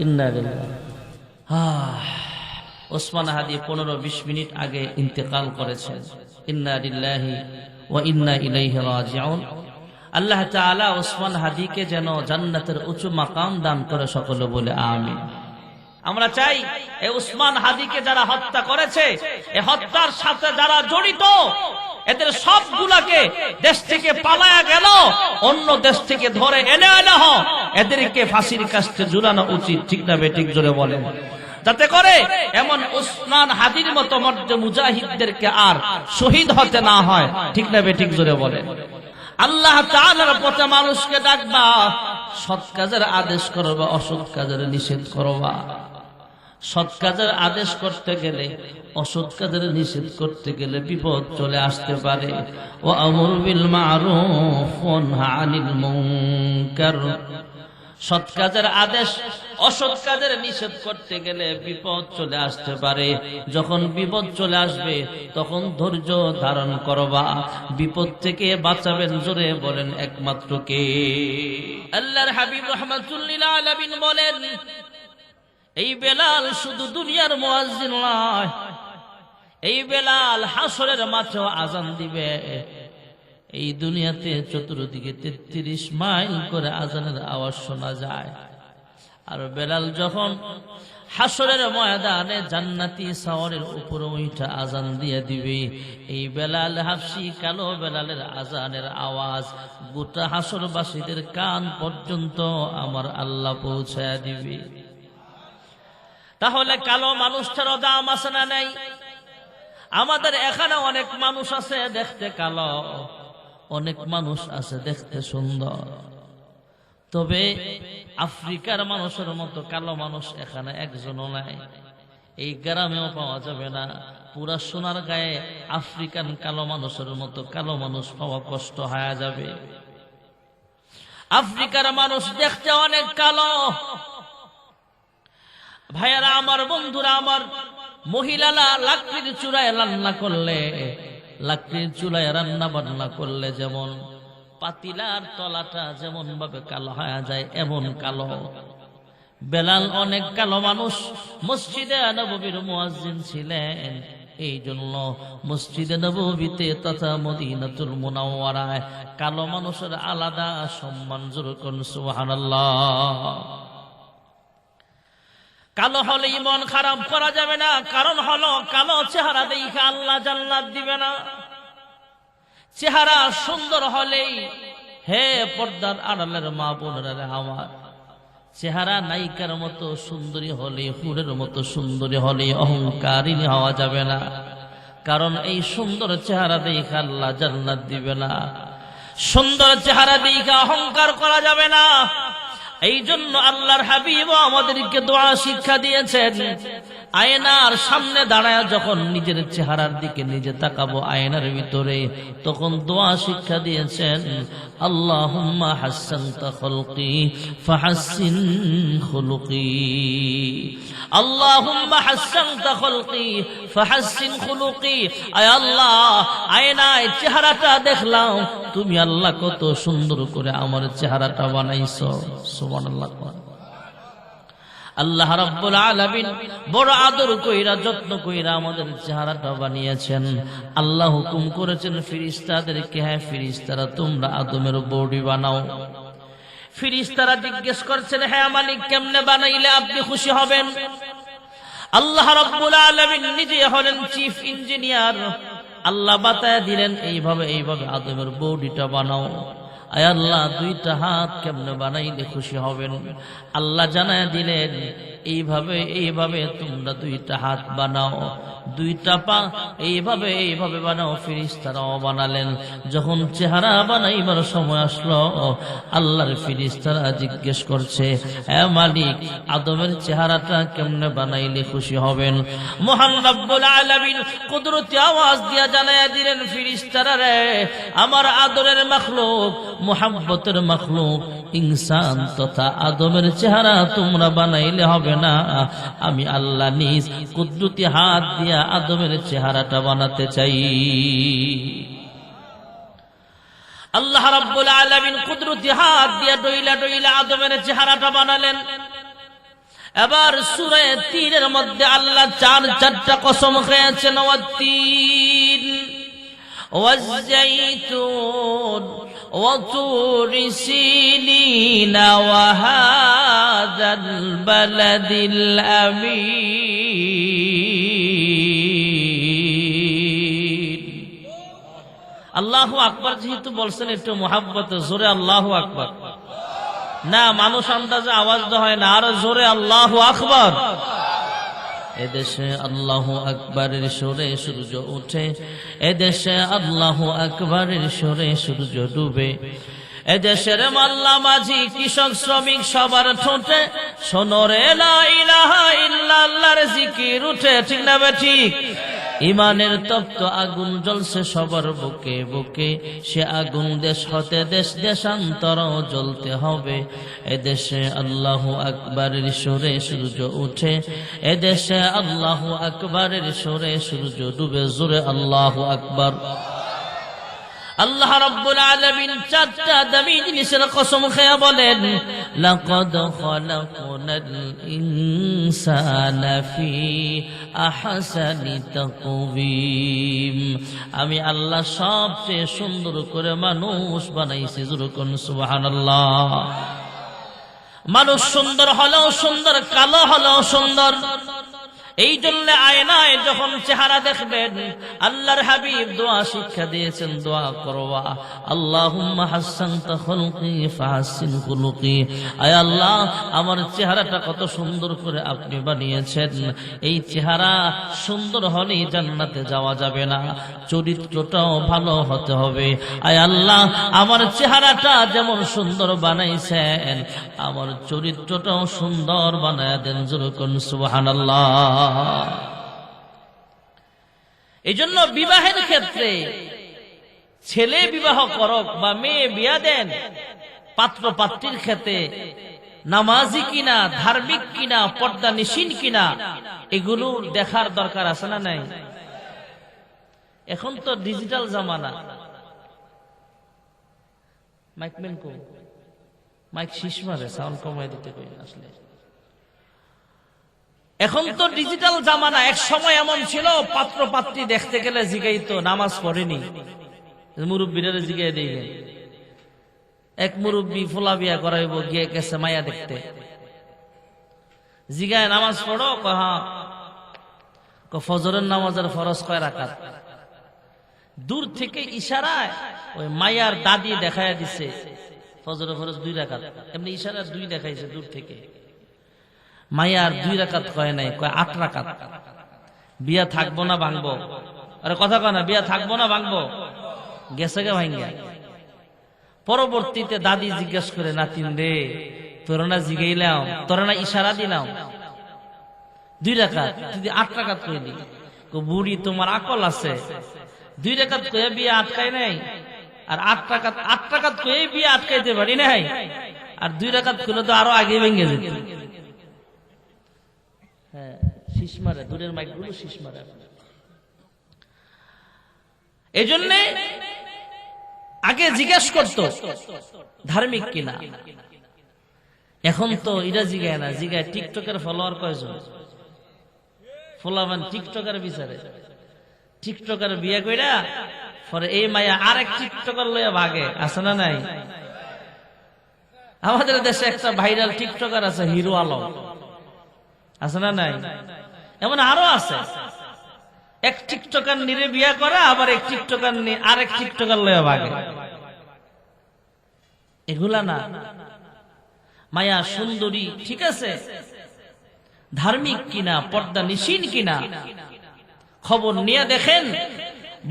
ইন্না লিল্লাহি। ওসমান হাদী 15-20 মিনিট আগে ইন্তেকাল করেছেন। ইন্না লিল্লাহি ওয়া ইন্না ইলাইহি রাজিউন। আল্লাহ তাআলা ওসমান হাদীকে যেন জান্নাতের উঁচু মাকাম দান করে, সকলে বলে আমিন। আমরা চাই এই ওসমান হাদীকে যারা হত্যা করেছে, এই হত্যার সাথে যারা জড়িত, এদের সবগুলাকে দেশ থেকে পালায়া গেল, অন্য দেশ থেকে ধরে এনে এদেরকে ফাঁসির কাস্তে ঝুলানো উচিত, ঠিক না বেঠিক জোরে বলেন, যাতে করে এমন ওসমান হাদীর মতো মর্দে মুজাহিদদেরকে আর শহীদ হতে না হয়, ঠিক না বেঠিক জোরে বলেন। আল্লাহ তাআলার পথে মানুষকে ডাকবা, সৎ কাজের আদেশ করবা, অসৎ কাজের নিষেধ করবা। সৎ কাজের আদেশ করতে গেলে, অসৎ কাজের নিষেধ করতে গেলে বিপদ চলে আসতে পারে। ওয়া আমর বিল মারুফ ওয়া নাহি আনিল মুনকার। সৎ কাজের আদেশ, অসৎ কাজের নিষেধ করতে গেলে বিপদ চলে আসতে পারে। যখন বিপদ চলে আসবে তখন ধৈর্য ধারণ করবা। বিপদ থেকে বাঁচাবেন, জোরে বলেন একমাত্র কে? আল্লাহর হাবিব রাহমাতুল লিল আলামিন বলেন, এই বেলাল শুধু দুনিয়ার মুয়াজ্জিন নয়, এই বেলাল হাসরের মাঠেও আজান দিবে। এই দুনিয়াতে চতুর্দিকে 33 মাইল করে আজানের আওয়াজ শোনা যায়। আর বেলাল যখন হাসরের ময়দানে জান্নাতি সাওয়ারের উপরে উঠে আজান দিয়ে দিবে, এই বেলাল হাফসি কালো বেলালের আজানের আওয়াজ গোটা হাসরবাসীদের কান পর্যন্ত আমার আল্লাহ পৌঁছায় দিবে। তাহলে কালো মানুষটারও দাম আছে না নাই? আমাদের এখানে অনেক মানুষ আছে দেখতে কালো, অনেক মানুষ আছে দেখতে সুন্দর, তবে আফ্রিকার মানুষের মতো কালো মানুষ এখানে একজনও নাই, এই গ্রামেও পাওয়া যাবে না। পুরা সোনার গায়ে আফ্রিকান কালো মানুষের মতো কালো মানুষ পাওয়া কষ্ট হয়ে যাবে। আফ্রিকার মানুষ দেখতে অনেক কালো। ভাইয়ারা আমার, বন্ধুরা আমার, মহিলারা লাকড়ির চুলায় রান্না করলে, লাকড়ির চুলায় রান্না বান্না করলে যেমন পাতিলার তলাটা যেমন ভাবে কালো হয়ে যায়, এমন কালো বেলাল অনেক কালো মানুষ। মসজিদে নববীর মুয়াজ্জিন ছিলেন, এই জন্য মসজিদে নববীতে তথা মদিনাতুল মুনাওয়ারায় কালো মানুষের আলাদা সম্মান। জোরে করুন সুবহানাল্লাহ। কালো হলে মন খারাপ করা যাবে না, কারণ হলো কালো চেহারা দেখে আল্লাহ জান্নাত দিবে না। চেহারা সুন্দর হলেই, হে পর্দার আড়ালের মা বোনেরা আমার, চেহারা নায়িকার মতো সুন্দরী হলে, হুরের মতো সুন্দরী হলে অহংকারিনী হওয়া যাবে না, কারণ এই সুন্দর চেহারা দেখে আল্লাহ জান্নাত দিবে না। সুন্দর চেহারা দেখে অহংকার করা যাবে না। এই জন্য আল্লাহর হাবিব আমাদেরকে দোয়া শিক্ষা দিয়েছেন, আয়নার সামনে দাঁড়ায় যখন নিজের চেহারার দিকে নিজে তাকাবো আয়নার ভিতরে, তখন দোয়া শিক্ষা দিয়েছেন, আল্লাহুম্মা হাসসানতা খালকি ফাহাসসিন খুলুকি। আল্লাহুম্মা হাসসানতা খালকি ফাহাসসিন খুলুকি। আয় আল্লাহ, আয়নায় চেহারাটা দেখলাম, তুমি আল্লাহ কত সুন্দর করে আমার চেহারাটা বানাইছো। সুবহানাল্লাহ। আল্লাহ রাব্বুল আলামিন বড় আদর কইরা যত্ন কইরা আমাদের চেহারাটা বানিয়েছেন। আল্লাহ হুকুম করেছেন ফেরেশতাদেরকে, হ্যাঁ ফেরেশতারা তোমরা আদমের বডি বানাও। ফেরেশতারা জিজ্ঞেস করছেন, হ্যাঁ মালিক কেমনে বানাইলে আপনি খুশি হবেন? আল্লাহ রাব্বুল আলামিন নিজে হলেন চিফ ইঞ্জিনিয়ার। আল্লাহ বাতায় দিলেন, এইভাবে এইভাবে আদমের বডিটা বানাও। আয় আল্লাহ, দুইটা হাত কেমনে বানাইলে খুশি হবেন? আল্লাহ জানায় দিলেন, এইভাবে এইভাবে তোমরা দুইটা হাত বানাও, দুইটা পা এইভাবে এইভাবে বানাও। ফেরেশতারাও বানালেন। যখন চেহারা বানাইবার সময় আসলো, আল্লাহর ফেরেশতারা জিজ্ঞেস করছে, হে মালিক, আদমের চেহারাটা কেমনে বানাইলে খুশি হবেন? মহান রব্বুল আলামিন কুদরতি আওয়াজ দিয়া জানায়া দিলেন, ফেরেশতারা রে, আমার আদরের মাখলুক, মুহাব্বতের মাখলুক ইনসান তথা আদমের চেহারা তোমরা বানাইলে হবে না, আমি আল্লাহ নিজ কুদরতি হাত দিয়া আদমের চেহারাটা বানাতে চাই। আল্লাহ রাব্বুল আলামিন কুদরতি হাত দিয়া ডইলা ডইলা আদমের চেহারাটা বানালেন। এবার সূরা ৩ এর মধ্যে আল্লাহ চারটা কসম খেয়েছেন, ওয়াত-তিন ওয়াজ-জাইতুন ওয়া তুরি সিনিন ওয়া হাযাল বালাদিল আমিন। আল্লাহু আকবার যেহেতু বলছেন, একটু মুহাব্বতে জোরে আল্লাহু আকবার। না, মানুষ আন্দাজে আওয়াজ দেওয়া হয় না, আরো জোরে আল্লাহু আকবার। এদেশে আল্লাহু আকবারের সুরে সূর্য ওঠে, এদেশে আল্লাহু আকবারের সুরে সূর্য ডুবে। এদেশের মাল্লা মাঝি কৃষক শ্রমিক সবার ঠোঁটে শোনরে লা ইলাহা ইল্লাল্লাহর জিকির উঠে, ঠিক না ঠিক? ইমানের তপ্ত আগুন জ্বলছে সবার বুকে বুকে, সে আগুন দেশ হতে দেশ দেশান্তর জ্বলতে হবে। এদেশে আল্লাহু আকবারের সুরে সূর্য উঠে, এদেশে আল্লাহু আকবারের সুরে সূর্য ডুবে। জোরে আল্লাহু আকবার। আল্লাহ রাব্বুল আলামিন চারটা দামি জিনিসের কসম খেয়ে বলেন, লাকাদ খালাকনাল ইনসানা ফি আহসানি তাকওয়িম। আমি আল্লাহ সবচেয়ে সুন্দর করে মানুষ বানাইছি। যেরকম সুবহানাল্লাহ। মানুষ সুন্দর হলেও সুন্দর, কালো হলেও সুন্দর। এই জন্য আয়নায় যখন চেহারা দেখবেন, আল্লাহর হাবিব দোয়া শিক্ষা দিয়েছেন, দোয়া করবা, আল্লাহুম্মা হাসসানতা খুলকি ফাহাসসিন খুলুকি। আয় আল্লাহ, আমার চেহারাটা কত সুন্দর করে আপনি বানিয়েছেন, এই চেহারা সুন্দর হলেই জান্নাতে যাওয়া যাবে না, চরিত্রটাও ভালো হতে হবে। আয় আল্লাহ, আমার চেহারাটা যেমন সুন্দর বানাইছেন, আমার চরিত্রটাও সুন্দর বানায় দেন। যেরকম সুবহানাল্লাহ। এই জন্য বিবাহের ক্ষেত্রে ছেলে বিবাহ করক বা মেয়ে বিয়া দেন, পাত্র পাত্রীর ক্ষেত্রে নামাজি কিনা, ধার্মিক কিনা, পর্দা নিশীন কিনা, এগুলো দেখার দরকার আছে না নাই? এখন তো ডিজিটাল জামানা। মাইকম্যান কো মাইক শীষ মারে, সাউন্ড কমাই দিতে কই আসলে। এখন তো ডিজিটাল জামানা। এক সময় এমন ছিল, পাত্র পাত্রী দেখতে গেলে জিগাইতো নামাজ পড়েনি, মুরব্বীরা জিগাই দিয়ে। এক মুরব্বী ফুলা বিয়া করাইব, গিয়ে গেছে মায়া দেখতে, জিগায় নামাজ পড়ো, হ্যাঁ। ফজরের নামাজের ফরজ কয় রাকাত? দূর থেকে ইশারায় ওই মায়ার দাদি দেখায় দিছে ফজরের ফরজ 2 রাকাত। এমনি ইশারা 2 দেখাইছে দূর থেকে। মায়ার 2 রাকাত কয় নাই, কয় 8 রাকাত। বিয়া থাকবো না ভাঙবো? আরে কথা কয় না, বিয়া থাকবো না ভাঙবো? গেছে গে ভাঙ্গা। পরবর্তীতে দাদি জিজ্ঞেস করে, নাতিন রে, তোরা না জিগাইলাম, তোরা না ইশারা দিলাম 2 রাকাত, তুই 8 রাকাত কইলি। বুড়ি, তোমার আকল আছে? 2 রাকাত কয়ে বিয়ে আটকাই নাই, আর 8 রাকাত কয়ে বিয়ে আটকাইতে পারি নাই, আর 2 রাকাত কইলে তো আরো আগে ভেঙে যেত। হ্যাঁ, শীষ মারে, দূরের মাইকগুলো শীষ মারে। এই জন্যে আগে জিজ্ঞেস করতো ধার্মিক কিনা। এখন তো এটা জিগায় না, জিগায় টিকটকের ফলোয়ার কয়জন, ফলোয়ার টিকটকের বিচারে। টিকটকের বিয়ে কইরা পরে এই মায়া আরেক টিকটকার লইয়া ভাগে, আছে না নাই? আমাদের দেশে একটা ভাইরাল টিকটকার আছে, হিরো আলম, আছে না নাই? এমন আরো আছে। এক টিকটকার নিরে বিয়া করা, আবার এক টিকটকার আরেক টিকটকার লইয়া ভাগে। এগুলা না। মায়া সুন্দরী ঠিক আছে, ধার্মিক কিনা, পর্দা নিশীন কিনা, খবর নিয়ে দেখেন।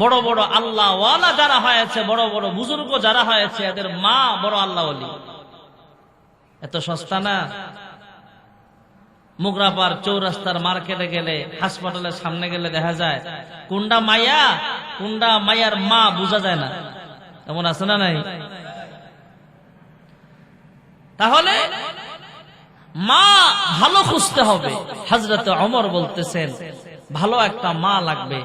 বড় বড় আল্লাহ ওয়ালা যারা হয়েছে, বড় বড় বুজুর্গ যারা হয়েছে, এদের মা বড় আল্লাহ ওয়ালি। এত সস্তা না। মুগরাপার চৌরাস্তার মার্কেটে গেলে, হাসপাতালের সামনে গেলে দেখা যায় কোনটা মায়া কোনটা মায়ার মা বোঝা যায় না, এমন আছে না নাই? তাহলে মা ভালো খুঁজতে হবে। হযরত ওমর বলতেছেন, ভালো একটা মা লাগবে,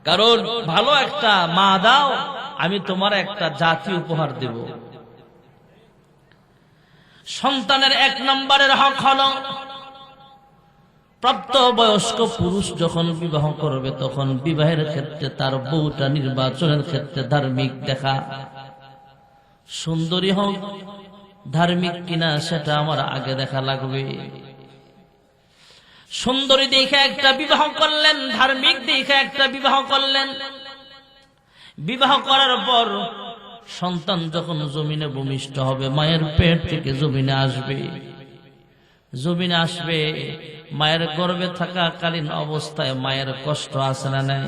কারণ ভালো একটা মা দাও, আমি তোমার একটা জাতি উপহার দেব। সন্তানের 1 নম্বরের হক হলো প্রাপ্তবয়স্ক পুরুষ যখন বিবাহ করবে তখন বিবাহের ক্ষেত্রে তার বউটা নির্বাচনের ক্ষেত্রে ধার্মিক দেখা, সুন্দরী হোক, ধার্মিক কিনা সেটা আমার আগে দেখা লাগবে। সুন্দরী দেখে একটা বিবাহ করলেন, ধার্মিক দেখে একটা বিবাহ করলেন। বিবাহ করার পর সন্তান যখন জমিনে ভূমিষ্ঠ হবে, মায়ের পেট থেকে জমিনে আসবে, জমিনে আসবে, মায়ের গর্ভে থাকাকালীন অবস্থায় মায়ের কষ্ট আছে না নাই?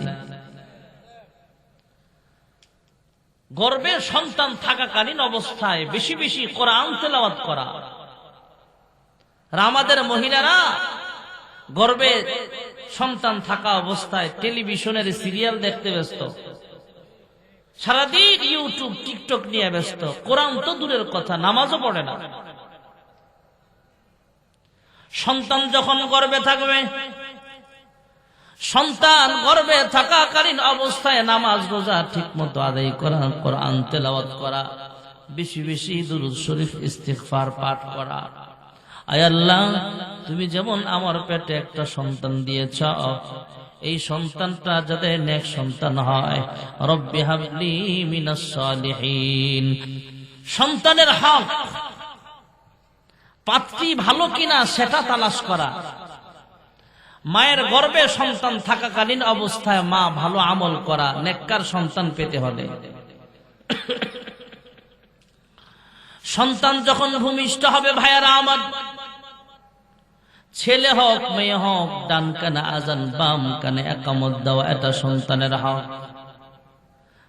গর্ভে সন্তান থাকাকালীন অবস্থায় বেশি বেশি কোরআন তেলাওয়াত করা। আর আমাদের মহিলারা গর্ভে সন্তান থাকা অবস্থায় টেলিভিশনের সিরিয়াল দেখতে ব্যস্ত, সারাদিন ইউটিউব টিকটক নিয়ে ব্যস্ত, কোরআন তো দূরের কথা, নামাজও পড়ে না। সন্তান যখন গর্ভে থাকবে, সন্তান গর্ভে থাকাকালীন অবস্থায় নামাজ রোজা ঠিক মতো আদায় করা, কোরআন তেলাওয়াত করা, বেশি বেশি দুরূদ শরীফ ইস্তিগফার পাঠ করা। আয় আল্লাহ, তুমি যেমন আমার পেটে একটা সন্তান দিয়েছ, এই সন্তানটা যাতে নেক সন্তান হয়। রব্বি হাবলি মিনাস সালিহিন। সন্তানের হক, পাত্রী ভালো কিনা সেটা তালাশ করা। মায়ের গর্ভে সন্তান থাকাকালীন অবস্থায় মা ভালো আমল করা, নেককার সন্তান পেতে হলে। সন্তান যখন ভূমিষ্ঠ হবে, ভাইয়ারা আমার, ছেলে হোক মেয়ে হোক, ডান কানে আজান বাম কানে একামত দেওয়া, এটা সন্তানের হক।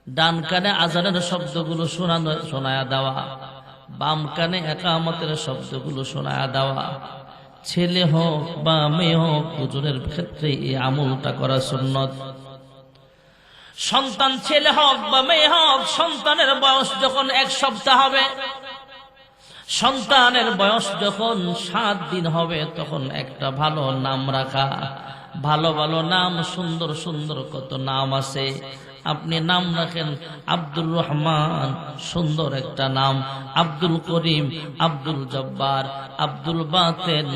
ডান কানে আজানের শব্দগুলো শোনায়া দেওয়া, বাম কানে একামতের শব্দগুলো শোনায়া দেওয়া। ছেলে হোক বা মেয়ে হোক, দুজনের ক্ষেত্রে এই আমলটা করা সুন্নত। সন্তান ছেলে হোক বা মেয়ে হোক, সন্তানের বয়স যখন 1 সপ্তাহ হবে, সন্তানের বয়স যখন 7 দিন হবে, তখন একটা ভালো নাম রাখা। ভালো ভালো নাম, সুন্দর সুন্দর কত নাম আছে। আপনি নাম রাখেন আব্দুর রহমান, সুন্দর একটা নাম। আব্দুল করিম, আব্দুল জব্বার, আব্দুল বাতেন,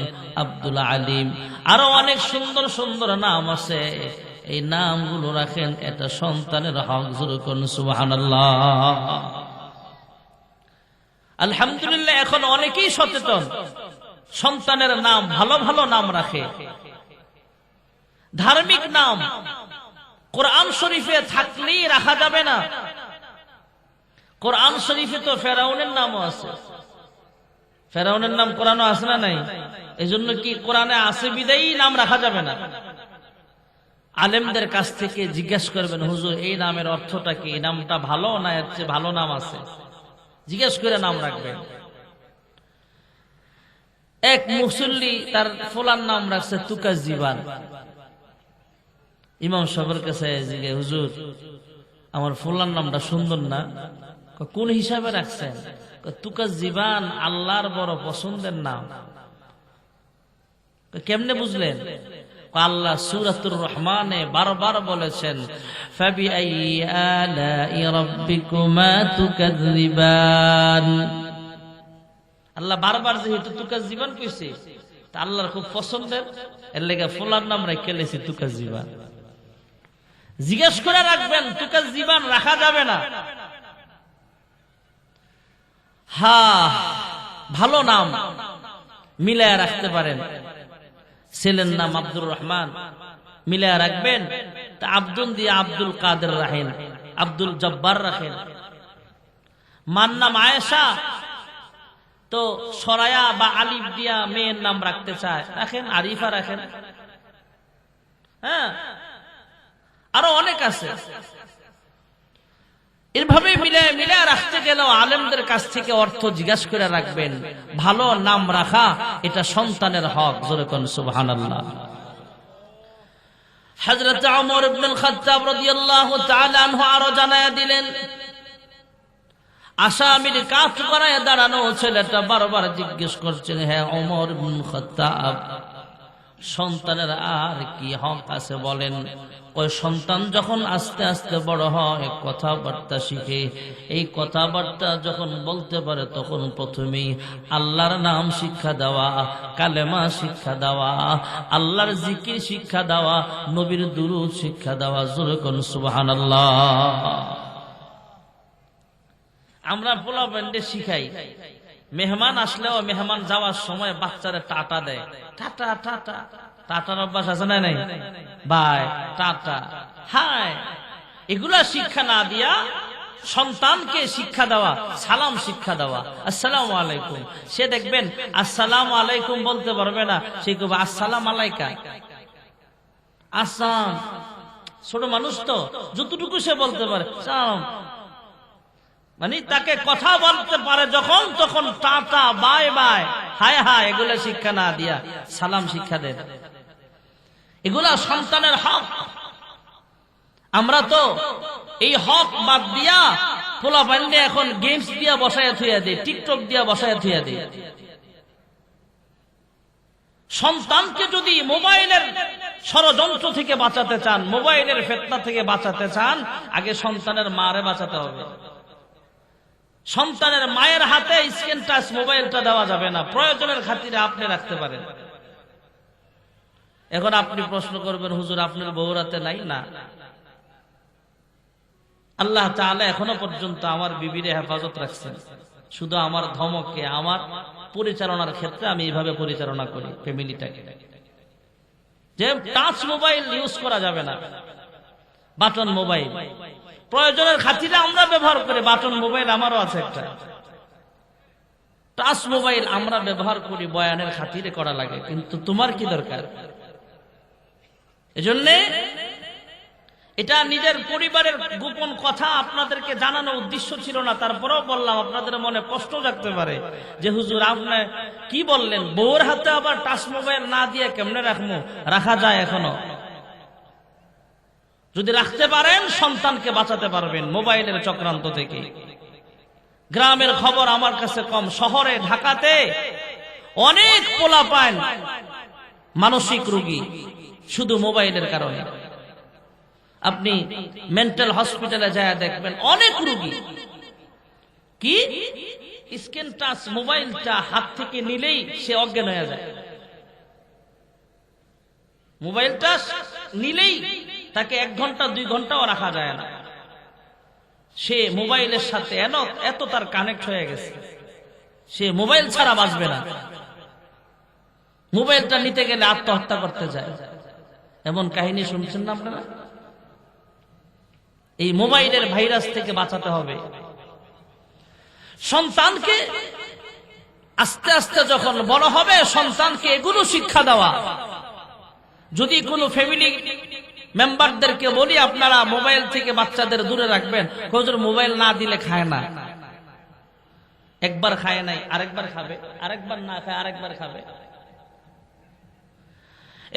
আব্দুল আলিম, আরো অনেক সুন্দর সুন্দর নাম আছে। এই নামগুলো রাখেন, এটা সন্তানের হক। জোরে করুন সুবহানাল্লাহ। আলহামদুলিল্লাহ, এখন অনেকেই সচেতন, সন্তানের নাম ভালো ভালো নাম রাখে। ধার্মিক নাম কোরআন শরীফে থাকলেই রাখা যাবে না। কোরআন শরীফে তো ফেরাউনের নামও আছে। ফেরাউনের নাম কোরআনে আছে না নাই? এই জন্য কি কোরআনে আছে বিদায়ী নাম রাখা যাবে না। আলেমদের কাছ থেকে জিজ্ঞেস করবেন, হুজুর এই নামের অর্থটা কি? এই নামটা ভালো না এর চেয়ে ভালো নাম আছে? জিজ্ঞেস করে নাম রাখবেন। এক মুসল্লি তার ফোলার নাম রাখছে তুকাজ জীবান। ইমাম সাহেবের কাছে জিজ্ঞে, হুজুর আমার ফোলার নামটা সুন্দর না? কোন হিসাবে রাখছেন? তুকাজ জীবান আল্লাহর বড় পছন্দের নাম। কেমনে বুঝলেন? আল্লাহ সূরাতুর রহমানে বারবার বলেছেন, ফাবিআইয়ি আলাই রাব্বিকুমা তুকাযযিবান। আল্লাহ বারবার যেহেতু তুকাযযিবান কইছে, তা আল্লাহর খুব পছন্দের, এর লাগি ফুলার নাম রেখে লেছি তুকাযযিবান। জিজ্ঞেস করে রাখবেন, তুকাযযিবান রাখা যাবে না। হ্যাঁ, ভালো নাম মিলায়া রাখতে পারেন। ছেলের নাম আব্দুর রহমান, মিলায়া রাখবেন। তা আব্দুল দিয়ে আব্দুল কাদের রাখেন, আব্দুল জব্বার রাখেন। মার নাম আয়েশা, তো সরায়া বা আলিফ দিয়া মেয়ের নাম রাখতে চায়, রাখেন, আরিফা রাখেন। হ্যাঁ, আরো অনেক আছে। এভাবে মিলে রাখতে গেলেও আলেমদের কাছ থেকে অর্থ জিজ্ঞাসা করে রাখবেন। ভালো নাম রাখা এটা সন্তানের হক। জোরে কোন সুবহানাল্লাহ। হযরত ওমর ইবনুল খাত্তাব রাদিয়াল্লাহু তাআলা আনহু আরো জানায়া দিলেন, আসামির কাজ করায় দাঁড়ানো ছেলেটা বারবার জিজ্ঞেস করছেন, হে ওমর ইবনুল খাত্তাব, সন্তানের আর কি হক আছে বলেন? ওই সন্তান যখন আস্তে আস্তে বড় হয়, কথাবার্তা শিখে, এই কথাবার্তা যখন বলতে পারে তখন প্রথমেই আল্লাহর নাম শিক্ষা দেওয়া, কালেমা শিক্ষা দেওয়া, আল্লাহর জিকির শিক্ষা দেওয়া, নবীর দুরূদ শিক্ষা দেওয়া। জোরে কোন সুবহানাল্লাহ। আমরা পোলাপানকে শিখাই, মেহমান আসলেও মেহমান যাওয়ার সময় বাচ্চারা টাটা দেয়। টাটা টাটা, টাটার অভ্যাস আছে না নাই? বাই, টাটা, হাই, এগুলা শিক্ষা না দিয়া সন্তানকে শিক্ষা দেওয়া, সালাম শিক্ষা দেওয়া, আসসালামু আলাইকুম। সে দেখবেন আসসালামু আলাইকুম বলতে পারবে না, সে কবে আসসালাম আলাইকা। আসসালাম, ছোট মানুষ তো যতটুকু সে বলতে পারে সালাম, মানে তাকে কথা বলতে পারে যখন তখন tata, bye bye, high high, এগুলা শিক্ষা না দিয়া সালাম শিক্ষা দেন। এগুলা সন্তানের হক। আমরা তো এই হক বাদ দিয়া পোলাপাইনে এখন গেমস দিয়া বসায় থুইয়া দেয়, টিকটক দিয়া বসায় থুইয়া দেয়। সন্তানকে যদি মোবাইলের ষড়যন্ত্র থেকে বাঁচাতে চান, মোবাইলের ফিতনা থেকে বাঁচাতে চান, আগে সন্তানের মারে বাঁচাতে হবে। সন্তানের মায়ের হাতে স্ক্রিন টাচ মোবাইলটা দেওয়া যাবে না, প্রয়োজনের খাতিরে আপনি রাখতে পারেন। এখন আপনি প্রশ্ন করবেন, হুজুর আপনার বউর হাতে নাই? না, আল্লাহ তাআলা এখনো পর্যন্ত আমার বিবিরে হেফাজত রাখছেন। শুধু আমার ধমকে, আমার পরিচালনার ক্ষেত্রে আমি এইভাবে পরিচালনা করি ফ্যামিলিটাকে, যে টাচ মোবাইল ইউজ করা যাবে না, বাটন মোবাইল। প্রয়োজনের খাতিরে আমরা ব্যবহার করি, বাটন মোবাইল আমারও আছে একটা। টাচ মোবাইল আমরা ব্যবহার করি বয়ানের খাতিরে করা লাগে, কিন্তু তোমার কি দরকার? এজন্য এটা নিজের পরিবারের গোপন কথা আপনাদেরকে জানানো উদ্দেশ্য ছিল না, তারপরেও বললাম, আপনাদের মনে কষ্ট জাগতে পারে যে হুজুর আপনি কি বললেন, বউর হাতে আবার টাচ মোবাইল না দিয়ে কেমনে রাখবো? রাখা যায় এখনো। যদি রাখতে পারেন সন্তানকে বাঁচাতে পারবেন মোবাইলের চক্রান্ত থেকে। গ্রামের খবর আমার কাছে কম, শহরে ঢাকাতে অনেক পোলাপান মানসিক রোগী শুধু মোবাইলের কারণে। আপনি মেন্টাল হসপিটালে যায় দেখবেন অনেক রোগী কি স্ক্রিন টাচ মোবাইলটা হাত থেকে নিলেই সে অজ্ঞান হয়ে যায়। মোবাইলটা নিলেই তাকে 1 ঘন্টা 2 ঘন্টাও রাখা যায় না। সে মোবাইলের সাথে এত তার কানেক্ট হয়ে গেছে, সে মোবাইল ছাড়া বাঁচবে না। মোবাইলটা নিতে গেলে আত্মহত্যা করতে যায়। এমন কাহিনী শুনছেন না আপনারা? এই মোবাইলের ভাইরাস থেকে বাঁচাতে হবে। সন্তানকে আস্তে আস্তে যখন বড় হবে, সন্তানকে এগুলো শিক্ষা দেওয়া। যদি কোনো ফ্যামিলি মেম্বারদেরকে বলি আপনারা মোবাইল থেকে বাচ্চাদের দূরে রাখবেন, হুজুর মোবাইল না দিলে খায় না। একবার খায় নাই, আরেকবার খাবে, আরেকবার না খায় আরেকবার খাবে।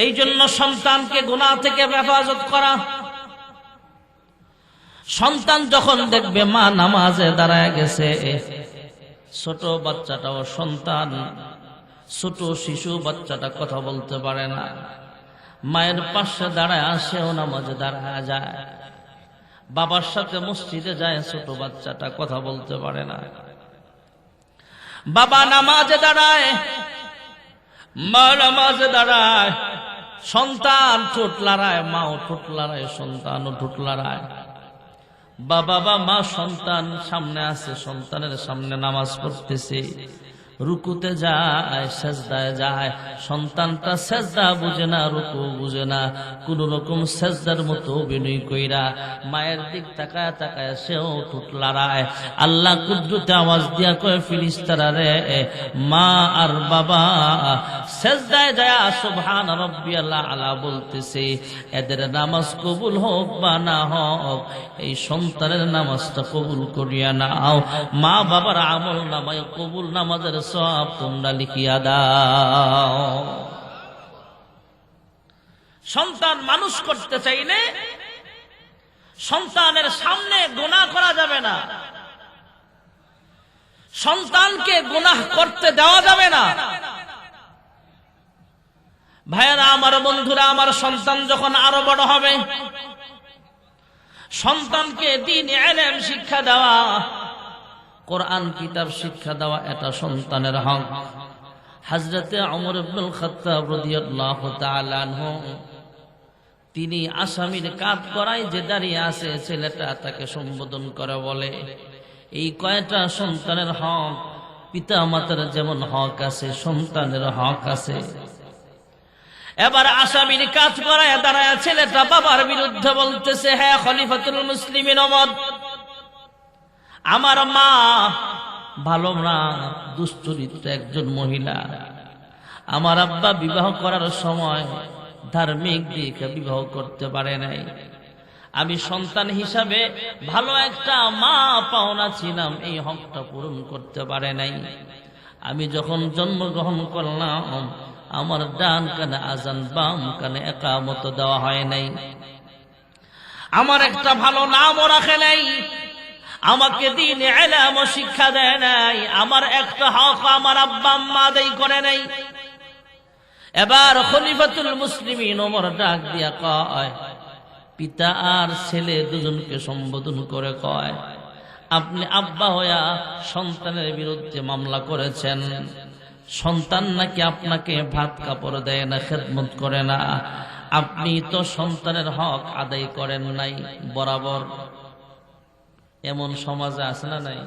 এই জন্য সন্তানকে গুনাহ থেকে হেফাজত করা। সন্তান যখন দেখবে মা নামাজে দাঁড়ায় গেছে, ছোট বাচ্চাটাও সন্তান, ছোট শিশু বাচ্চাটা কথা বলতে পারে না, মায়ের পাশে দাঁড়ায় আসেও নামাজে দাঁড়ায় যায়, বাবার সাথে মসজিদে যায়, ছোট বাচ্চাটা কথা বলতে পারে না। বাবা নামাজে দাঁড়ায়, মা নামাজে দাঁড়ায়, সন্তান ঠোঁট লড়ায়, মাও ঠোঁট লড়ায়, সন্তানও ঠোঁট লড়ায়। বাবা বা মা সন্তান সামনে আছে, সন্তানের সামনে নামাজ পড়তেছে, রুকুতে যায়, সেজদায় যায়, সন্তানটা সেজদা বুঝে না, রুকু বুঝে না, কোন রকম সেজদার মতো অভিনয় কইরা মায়ের দিক তাকায় তাকায় সেও ঠোঁট লড়ায়। আল্লাহ কুদরতে আওয়াজ দিয়া কয়, ফেরেশতারা রে, মা আর বাবা সেজদায় যায় সুবহান রাব্বিয়াল আলা বলতেছে, এদের নামাজ কবুল হোক বা না হোক, এই সন্তানের নামাজটা কবুল করিয়া নাও। মা বাবার আমল নামায় কবুল নামাজের সওয়াব তোমরা লিখিয়া দাও। সন্তান মানুষ করতে চাইলে সন্তানের সামনে গুনাহ করা যাবে না, সন্তানকে গুনাহ করতে দেওয়া যাবে না। ভাইয়েরা আমার, বন্ধুরা আমার, সন্তান যখন আরো বড় হবে, সন্তানকে দ্বীন ইলম শিক্ষা দেওয়া, কোরআন কিতাব শিক্ষা দেওয়া, এটা সন্তানের হক। হযরতে ওমর ইবনুল খাত্তাব রাদিয়াল্লাহু তাআলা আনহু, তিনি আসামির কাঠ করায় যে দাঁড়িয়ে আছে, ছেলেটা তাকে সম্বোধন করে বলে, এই কয়টা সন্তানের হক, পিতা মাতার যেমন হক আছে, সন্তানের হক আছে। এবার আসামির কাজ করায় দাঁড়ায় ছেলেটা বাবার বিরুদ্ধে বলতেছে, হ্যাঁ খলিফাতুল মুসলিমিন ওমর, আমার মা ভালো না, দুশ্চরিত্র একজন মহিলা। আমার আব্বা বিবাহ করার সময় ধার্মিক দিকে বিবাহ করতে পারে নাই। আমি সন্তান হিসাবে ভালো একটা মা পাওনা ছিলাম, এই হকটা পূরণ করতে পারে নাই। আমি যখন জন্মগ্রহণ করলাম, আমার ডান কানে আজান, বাম কানে ইকামত দেওয়া হয় নাই। আমার একটা ভালো নামও রাখে নাই, আমাকে দ্বীন ইলম শিক্ষা দেয় নাই। আমার একটা হক আমার আব্বা আম্মা আদায় করে নাই। এবার খলিফাতুল মুসলিমিন ওমর ডাক দিয়া কয়, পিতা আর ছেলে দুজনকে সম্বোধন করে কয়, আপনি আব্বা হইয়া সন্তানের বিরুদ্ধে মামলা করেছেন। সন্তান নাকি আপনাকে ভাত কাপড় দেয় না, খেদমত করে না, আপনি তো সন্তানের হক আদায় করেন নাই বরাবর। এমন সমাজে আছে না নাই?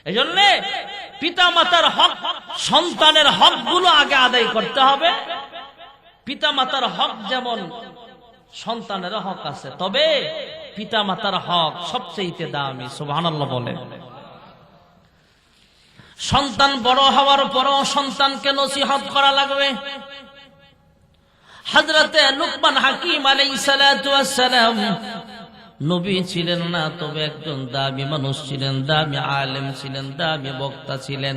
এজন্য পিতা মাতার হক, সন্তানের হক গুলো আগে আদায় করতে হবে। পিতা মাতার হক যেমন সন্তানের হক আছে, তবে পিতা মাতার হক সবচেয়ে দামি। সুবহানাল্লাহ বলেন। সন্তান বড় হওয়ার পরও সন্তানকে নসিহত করা লাগবে। হযরতে লুকমান হাকিম আলাইহিস সালাতু ওয়াস সালাম নবী ছিলেন না, তবে একজন দামি মানুষ ছিলেন, দামি আলেম ছিলেন, দামি বক্তা ছিলেন।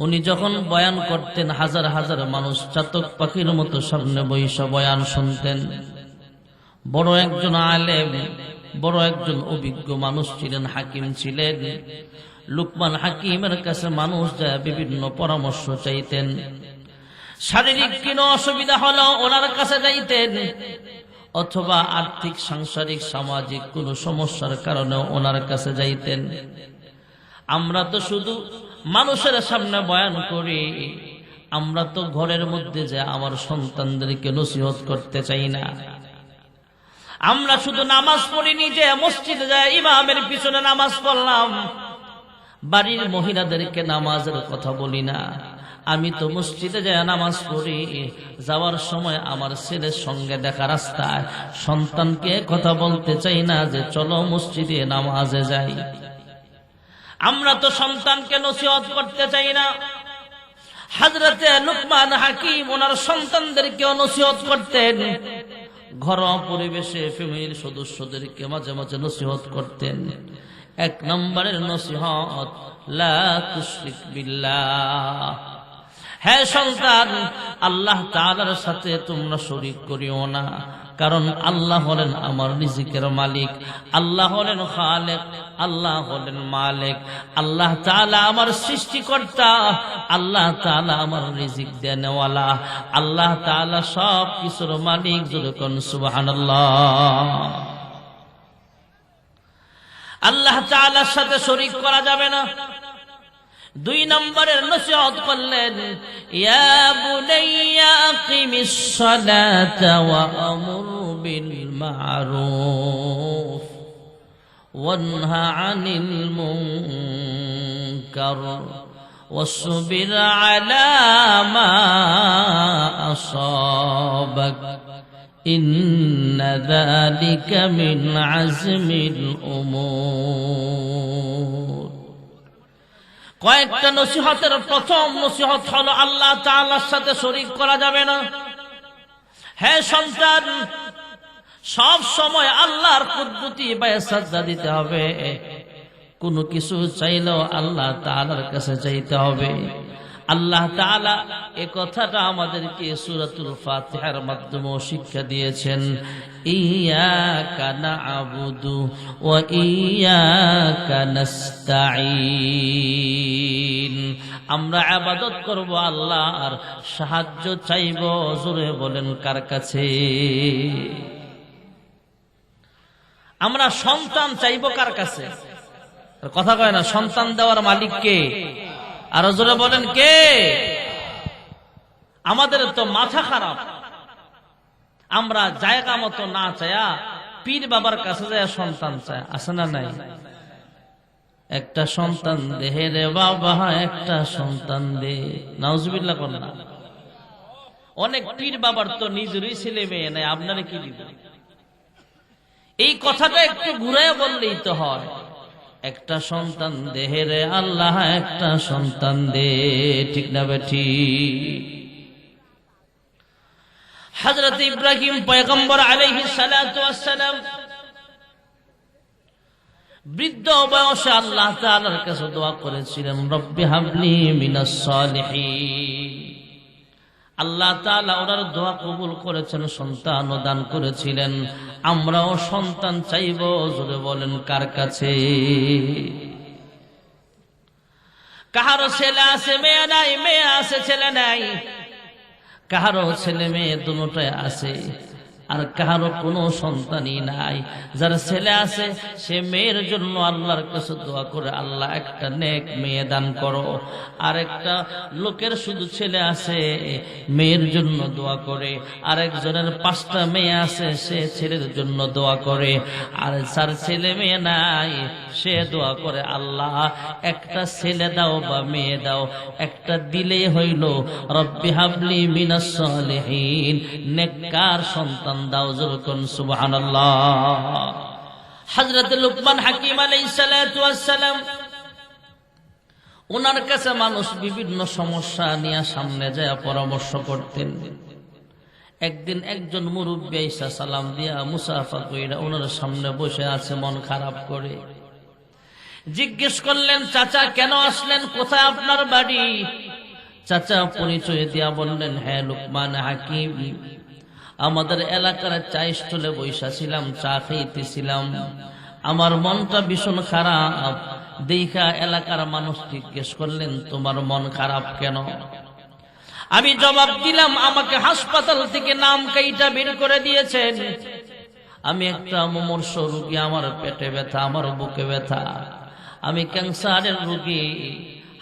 উনি যখন বয়ান করতেন, হাজার হাজার মানুষ চাতক পাখির মতো সামনে বসে বয়ান শুনতেন। বড় একজন আলেম, বড় একজন অভিজ্ঞ মানুষ ছিলেন, হাকিম ছিলেন। লুকমান হাকিমের কাছে মানুষ যায় বিভিন্ন পরামর্শ চাইতেন। শারীরিক কোনো অসুবিধা হলো ওনার কাছে যাইতেন, অথবা আর্থিক, সাংসারিক, সামাজিক কোনো সমস্যার কারণে ওনার কাছে যাইতেন। আমরা তো শুধু মানুষের সামনে বয়ান করি, আমরা তো ঘরের মধ্যে যে আমার সন্তানদেরকে নসিহত করতে চাই না। আমরা শুধু নামাজ পড়িনি যে মসজিদে যায় ইমামের পিছনে নামাজ পড়লাম, বাড়ির মহিলাদেরকে নামাজের কথা বলি না। আমি তো মসজিদে যায় নামাজ পড়ি, যাওয়ার সময় আমার ছেলের সঙ্গে দেখা রাস্তায় সন্তানকে কথা বলতে চাই না যে চলো মসজিদে নামাজে যাই। আমরা তো সন্তানকে নসিহত করতে চাই না। হযরতে লুকমান হাকিম ওনার সন্তানদেরকেও নসিহত করতেন। ঘরোয়া পরিবেশে ফ্যামিলির সদস্যদেরকে মাঝে মাঝে নসিহত করতেন। এক নম্বরের নসিহত, লা তুশরিক বিল্লাহ, হে সন্তান, আল্লাহ তাআলার সাথে তোমরা শরীক করিও না। কারণ আল্লাহ হলেন আমার রিজিকের মালিক, আল্লাহ হলেন খালেক, আল্লাহ হলেন মালিক, আল্লাহ তাআলা আমার সৃষ্টিকর্তা, আল্লাহ তাআলা আমার রিজিক দেনওয়ালা, আল্লাহ তাআলা সব কিছুর মালিক। যখন সুবহানাল্লাহ, আল্লাহ তাআলার সাথে শরীক করা যাবে না। দুই নম্বরের নসিহত করলেন, ইয়া বুনাইয়া আকিমিস সালাতা ওয়া আমুর বিল মা'রুফ ওয়ানহা আনিল মুনকার ওয়াসবির আলা মা আসাবাক ইন্না যালিকা মিন আজমিল উমুর। কয়েকটা নসিহতের প্রথম নসিহত হলো আল্লাহ তাআলার সাথে শরীক করা যাবে না। হে সন্তান, সব সময় আল্লাহর কুদরতি পায়ে সাজদা দিতে হবে। কোনো কিছু চাইলেও আল্লাহ তাআলার কাছে চাইতে হবে। আল্লাহ তাআলা এই কথাটা আমাদেরকে সূরাতুল ফাতিহার মাধ্যমে শিক্ষা দিয়েছেন, ইয়াকা না'বুদু ওয়া ইয়াকা নাস্তাঈন। আমরা ইবাদত করব আল্লাহর, সাহায্য চাইব জোরে বলেন কার কাছে? আমরা সন্তান চাইব কার কাছে? কথা কয় না, সন্তান দেওয়ার মালিক কে? আর জোরে বলেন কে? আমাদের তো মাথা খারাপ, আমরা জায়গা মতো না চায়া পীর বাবার কাছে যায় সন্তান চায়, আছে না নাই? একটা সন্তান দে রে বাবা, একটা সন্তান দে, নাউজুবিল্লাহ কর না। অনেক পীর বাবার তো নিজেরই ছেলে মেয়ে নাই, আপনারা কি দিবে? এই কথাটা একটু ঘুরায় বললেই তো হয়, একটা সন্তান দে রে আল্লাহ, একটা সন্তান দে, ঠিক না বেঠিক? হযরত ইব্রাহিম পয়গম্বর আলাইহিস সালাতু ওয়াস সালাম বৃদ্ধ বয়সে আল্লাহ তাআলার কাছে দোয়া করেছিলেন, রব্বি হাবলি মিনাস সালিহিন। আল্লাহ তাআলা ওনার দোয়া কবুল করেছেন, সন্তান দান করেছিলেন। আমরাও সন্তান চাইব, জোরে বলেন কার কাছে? কাহারো ছেলে আছে মেয়ে নাই, মেয়ে আছে ছেলে নাই, কাহারো ছেলে মেয়ে দুটোই আছে, আর কাহারো কোনো সন্তানই নাই। যার ছেলে আছে সে মেয়ের জন্য আল্লাহর কাছে দোয়া করে, আল্লাহ একটা নেক মেয়ে দান করো। আর একটা লোকের শুধু ছেলে আছে, মেয়ের জন্য দোয়া করে। আরেকজনের 5টা মেয়ে আছে, সে ছেলের জন্য দোয়া করে। আর যার ছেলে মেয়ে নাই সে দোয়া করে, আল্লাহ একটা ছেলে দাও বা মেয়ে দাও, একটা দিলেই হইল। রব্বি হাবলি মিনাস সালিহিন, নেককার সন্তান দাও, যখন সুবহানাল্লাহ। হযরত লুকমান হাকিম আলাইহিস সালাতু ওয়াস সালাম, ওনার কাছে মানুষ বিভিন্ন সমস্যা নিয়ে সামনে যায় পরামর্শ করতেন। একদিন একজন মুরব্বী আইসা সালাম দিয়া মুসাফা কইরা ওনার সামনে বসে আছে মন খারাপ করে। জিজ্ঞেস করলেন, চাচা কেন আসলেন, কোথায় আপনার বাড়ি? চাচা পরিচয় দিয়া বললেন, হ্যাঁ লুকমান হাকিম, আমাদের এলাকার চা স্টলে বৈশা ছিলাম, চা খাইতেছিলাম, আমার মনটা ভীষণ খারাপ। দেখা এলাকার মানুষ জিজ্ঞেস করলেন, তোমার মন খারাপ কেন? আমি জবাব দিলাম, আমাকে হাসপাতাল থেকে নাম কাইটা বের করে দিয়েছেন। আমি একটা মুমূর্ষ রোগী, আমার পেটে ব্যথা, আমার বুকে ব্যথা, আমি ক্যান্সারের রোগী।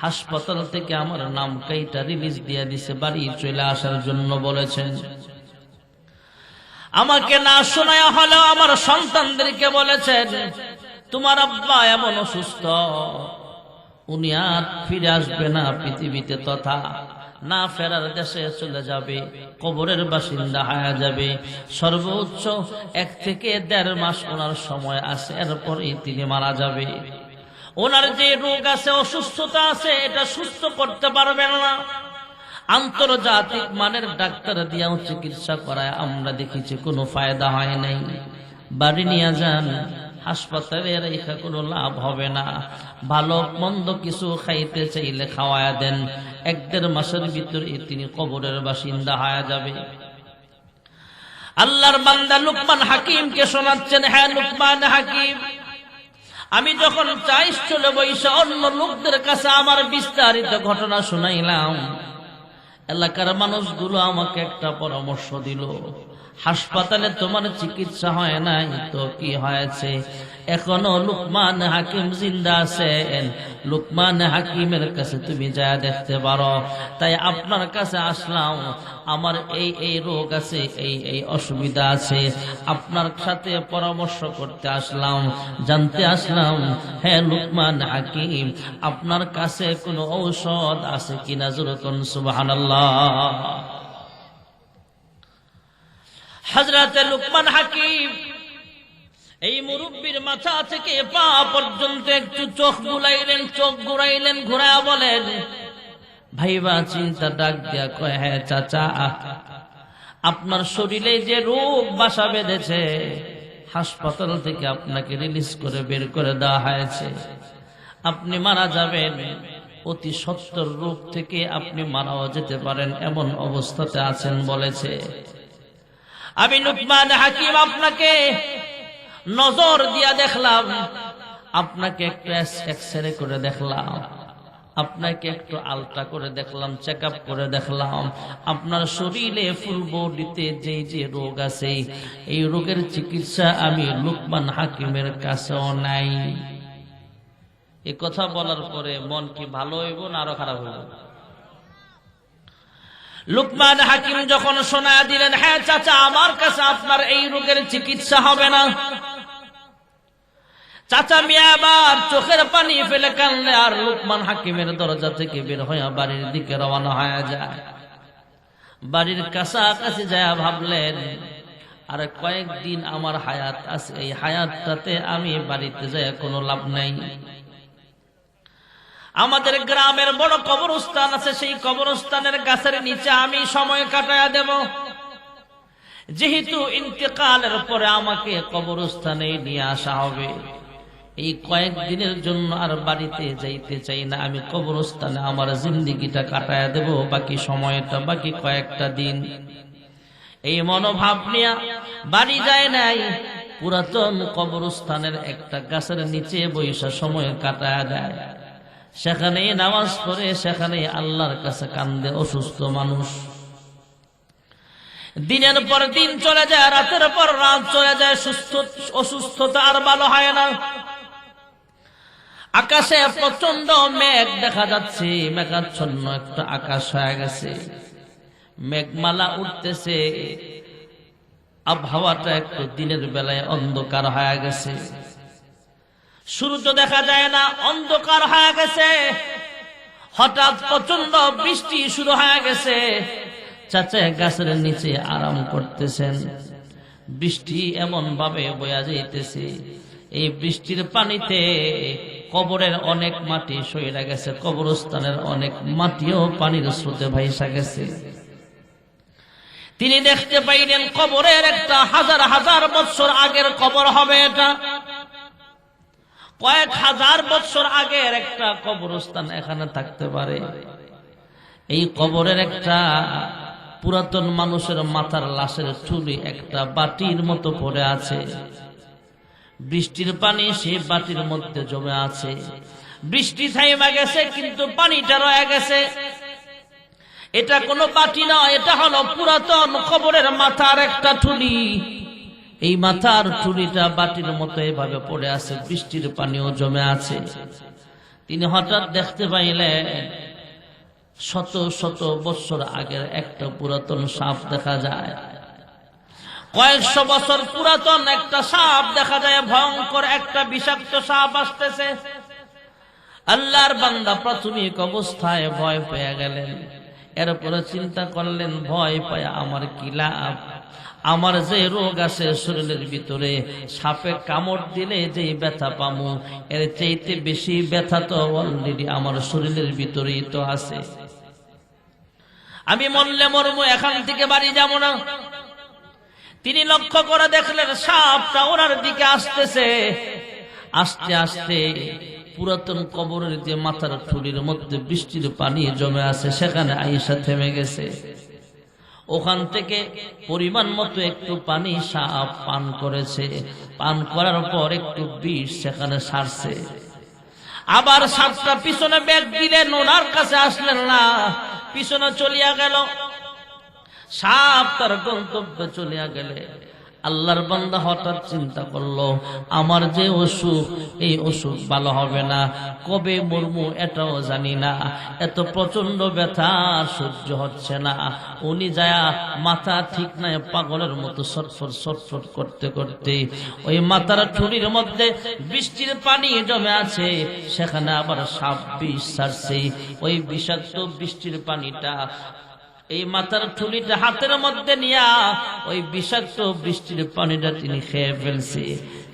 হাসপাতাল থেকে আমার নাম কাইটা রিলিজ দিয়ে দিছে, বাড়ি চলে আসার জন্য বলেছেন। আমাকে না শোনায় হলেও আমার সন্তানদেরকে বলেছেন, তোমার আব্বা এমন অসুস্থ, উনি আর ফিরে আসবে না পৃথিবীতে, তথা না ফেরার দেশে চলে যাবে, কবরের বাসিন্দা হয়ে যাবে। সর্বোচ্চ 1 থেকে 1.5 মাস ওনার সময় আছে, এরপরই তিনি মারা যাবে। ওনার যে রোগ আছে, অসুস্থতা আছে, এটা সুস্থ করতে পারবেন না। আন্তর্জাতিক মানের ডাক্তার দিয়েও চিকিৎসা করায় আমরা দেখেছি কোনো ফায়দা হয় নাই। বাড়ি নিয়ে যান, হাসপাতালে রেখে কোনো লাভ হবে না। ভালো মন্দ কিছু খাইতে চাইলে খাওয়ায়া দেন, 1-1.5 মাসের ভিতরে তিনি কবরের বাসিন্দা হয়ে যাবে। আল্লাহর বান্দা লুকমান হাকিমকে শোনাচ্ছেন, হ্যাঁ লুকমান হাকিম, আমি যখন চাইস চলে বইসা অন্য লোকদের কাছে আমার বিস্তারিত ঘটনা শুনাইলাম, এলাকার মানুষগুলো আমাকে একটা পরামর্শ দিল, হাসপাতালে তোমার চিকিৎসা হয় নাই তো কি হয়েছে, এখনো লুকমান হাকিম জিন্দা আছেন, লুকমান হাকিমের কাছে তুমি যা দেখতে পারো। তাই আপনার কাছে আসলাম, আমার এই রোগ আছে, এই অসুবিধা আছে, আপনার সাথে পরামর্শ করতে আসলাম, জানতে আসলাম, হ্যাঁ লুকমান হাকিম, আপনার কাছে কোনো ঔষধ আছে কিনা? জোরে কোন সুবহানাল্লাহ। হযরত লুকমান হাকিম এই মুরব্বির মাথা থেকে পা পর্যন্ত একটু চোখ ঘুরাইলেন, ঘুরায়া বলেন, ভাইবা চিন্তা ডাক দিয়া কয়, হ্যাঁ চাচা, আপনার শরীরে যে রোগ বাসা বেঁধেছে, হাসপাতাল থেকে আপনাকে রিলিজ করে বের করে দেওয়া হয়েছে, আপনি মারা যাবেন। অতি সত্তর রোগ থেকে আপনি মারাও যেতে পারেন, এমন অবস্থাতে আছেন বলেছে। আমি লুকমান হাকিম আপনাকে নজর দিয়া দেখলাম, আপনাকে একটু এক্সরে করে দেখলাম, আপনাকে একটু আলট্রা করে দেখলাম, চেক আপ করে দেখলাম, আপনার শরীরে ফুল বডিতে যে যে রোগ আছে এই রোগের চিকিৎসা আমি লুকমান হাকিমের কাছেও নাই। এ কথা বলার পরে মন কি ভালো হইব না আরো খারাপ হইব? লুকমান হাকিম যখন শোনা দিলেন, হ্যাঁ চাচা আমার কাছে আপনার এই রোগের চিকিৎসা হবে না, চাচা মিয়া আবার চোখের পানি ফেলে কানলে আর লুকমান হাকিমের দরজা থেকে বের হয়ে বাড়ির দিকে রওনা হয়ে যায়। বাড়ির কাছাকাছি যায় ভাবলেন আর কয়েকদিন আমার হায়াত আছে, এই হায়াতটাতে আমি বাড়িতে যাই কোনো লাভ নাই। আমাদের গ্রামের বড় কবরস্থান আছে, সেই কবরস্থানের গাছের নিচে আমি সময় কাটায়া দেব। যেহেতু ইন্তেকালের পরে আমাকে কবরস্থানে নিয়ে আসা হবে, এই কয়েকদিনের জন্য আর বাড়িতে যাইতে চাই না, আমি কবরস্থানে আমার জিন্দেগিটা কাটায়া দেব, বাকি সময়টা, বাকি কয়েকটা দিন। এই মনোভাব নিয়ে বাড়ি যায় নাই, পুরাতন কবরস্থানের একটা গাছের নিচে বৈশা সময় কাটায়া দেয়। সেখানে নামাজ পড়ে, সেখানে আল্লাহর কাছে কান্দে অসুস্থ মানুষ। দিনের পর দিন চলে যায়, রাতের পর রাত চলে যায়, অসুস্থতা আর ভালো হয় না। আকাশে প্রচন্ড মেঘ দেখা যাচ্ছে, মেঘাচ্ছন্ন একটা আকাশ হয়ে গেছে, মেঘমালা উঠতেছে, আবহাওয়াটা একটু দিনের বেলায় অন্ধকার হয়ে গেছে, সূর্য দেখা যায় না, অন্ধকার হয়ে গেছে। হঠাৎ প্রচন্ড বৃষ্টি শুরু হয়ে গেছে। চাচা গাছের নিচে আরাম করতেছেন, বৃষ্টি এমন ভাবে বয়া যাইতেছে, এই বৃষ্টির পানিতে কবরের অনেক মাটি সইরা গেছে, কবরস্থানের অনেক মাটিও পানির স্রোতে ভাইসা গেছে। তিনি দেখতে পাইলেন কবরের একটা হাজার হাজার বছর আগের কবর হবে, এটা কয়েক হাজার বছর আগের একটা কবরস্থান এখানে থাকতে পারে। এই কবরের একটা পুরাতন মানুষের মাথার লাশের চুলি একটা বাটির মতো পড়ে আছে, বৃষ্টির পানি সেই বাটির মধ্যে জমে আছে। বৃষ্টি থাইমা গেছে কিন্তু পানিটা রয়ে গেছে। এটা কোনো বাটি নয়, এটা হলো পুরাতন কবরের মাথার একটা ঠুলি। এই মাথার ঠুলিটা বাটির মতো এভাবে পড়ে আছে, বৃষ্টির পানিও জমে আছে। তিনি হঠাৎ দেখতে পাইলেন শত শত বছর আগের একটা পুরাতন সাপ দেখা যায়, কয়েকশো বছর পুরাতন একটা সাপ দেখা যায়, ভয়ঙ্কর একটা বিষাক্ত সাপ আসতেছে। আল্লাহর বান্দা প্রাথমিক অবস্থায় ভয় পেয়ে গেলেন, এরপরে চিন্তা করলেন ভয় পায় আমার কি লাভ, আমার যে রোগ আছে শরীরের ভিতরে, সাপে কামড় দিলে যে ব্যথা পামু এর চাইতে বেশি ব্যথা তো অলরেডি আমার শরীরের ভিতরেই তো আছে, আমি মরলে মরবো, এখান থেকে বাড়ি যাব না। তিনি লক্ষ্য করে দেখলেন সাপটা ওনার দিকে আসতেছে, আস্তে আস্তে পুরাতন কবরের যে মাথার ঠুলির মধ্যে বৃষ্টির পানি জমে আছে সেখানে আইসা থেমে গেছে। ওখান থেকে পরিমাণ মতো একটু পানি সাপ পান করেছে, পান করার পর একটু বিষ সেখানে সারছে। আবার সাপটা পিছনে ব্যাগ দিলেন, ওনার কাছে আসলেন না, পিছনে চলিয়া গেল। সাপ তার গন্তব্যে চলিয়া গেলে আল্লাহর বান্দা হঠাৎ চিন্তা করলো আমার যে অসুখ, এই অসুখ ভালো হবে না, কবে মরমু এটাও জানি না, এত প্রচন্ড ব্যথা সহ্য হচ্ছে না। উনি যায় মাথা ঠিক নাই, পাগলের মতো ছটফট ছটফট করতে করতে ওই মাথার ঠুলির মধ্যে বৃষ্টির পানি জমে আছে, সেখানে আবার সাপ বিষ ছাড়ছে। ওই বিষাক্ত বৃষ্টির পানিটা এই মাথার ঠুলিটা হাতের মধ্যে নিয়া ওই বিষাক্ত বৃষ্টির পানিটা তিনি খেয়ে ফেলছে।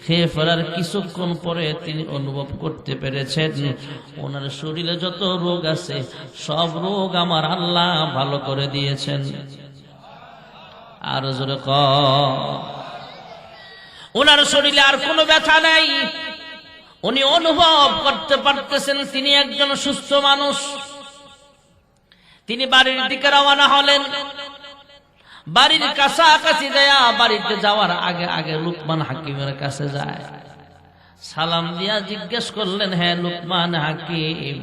খেয়ে ফেলার কিছুক্ষণ পরে তিনি অনুভব করতে পেরেছেন ওনার শরীরে যত রোগ আছে সব রোগ আমার আল্লাহ ভালো করে দিয়েছেন। আর জোরে কও, ওনার শরীরে আর কোনো ব্যথা নাই, উনি অনুভব করতে পারতেছেন তিনি একজন সুস্থ মানুষ। তিনি বাড়ির দিকে রওনা হলেন। বাড়ির কাছাকাছি যায়, বাড়িতে যাওয়ার আগে আগে লুকমান হাকিমের কাছে যায়। সালাম দিয়া জিজ্ঞেস করলেন, হ্যাঁ লুকমান হাকিম,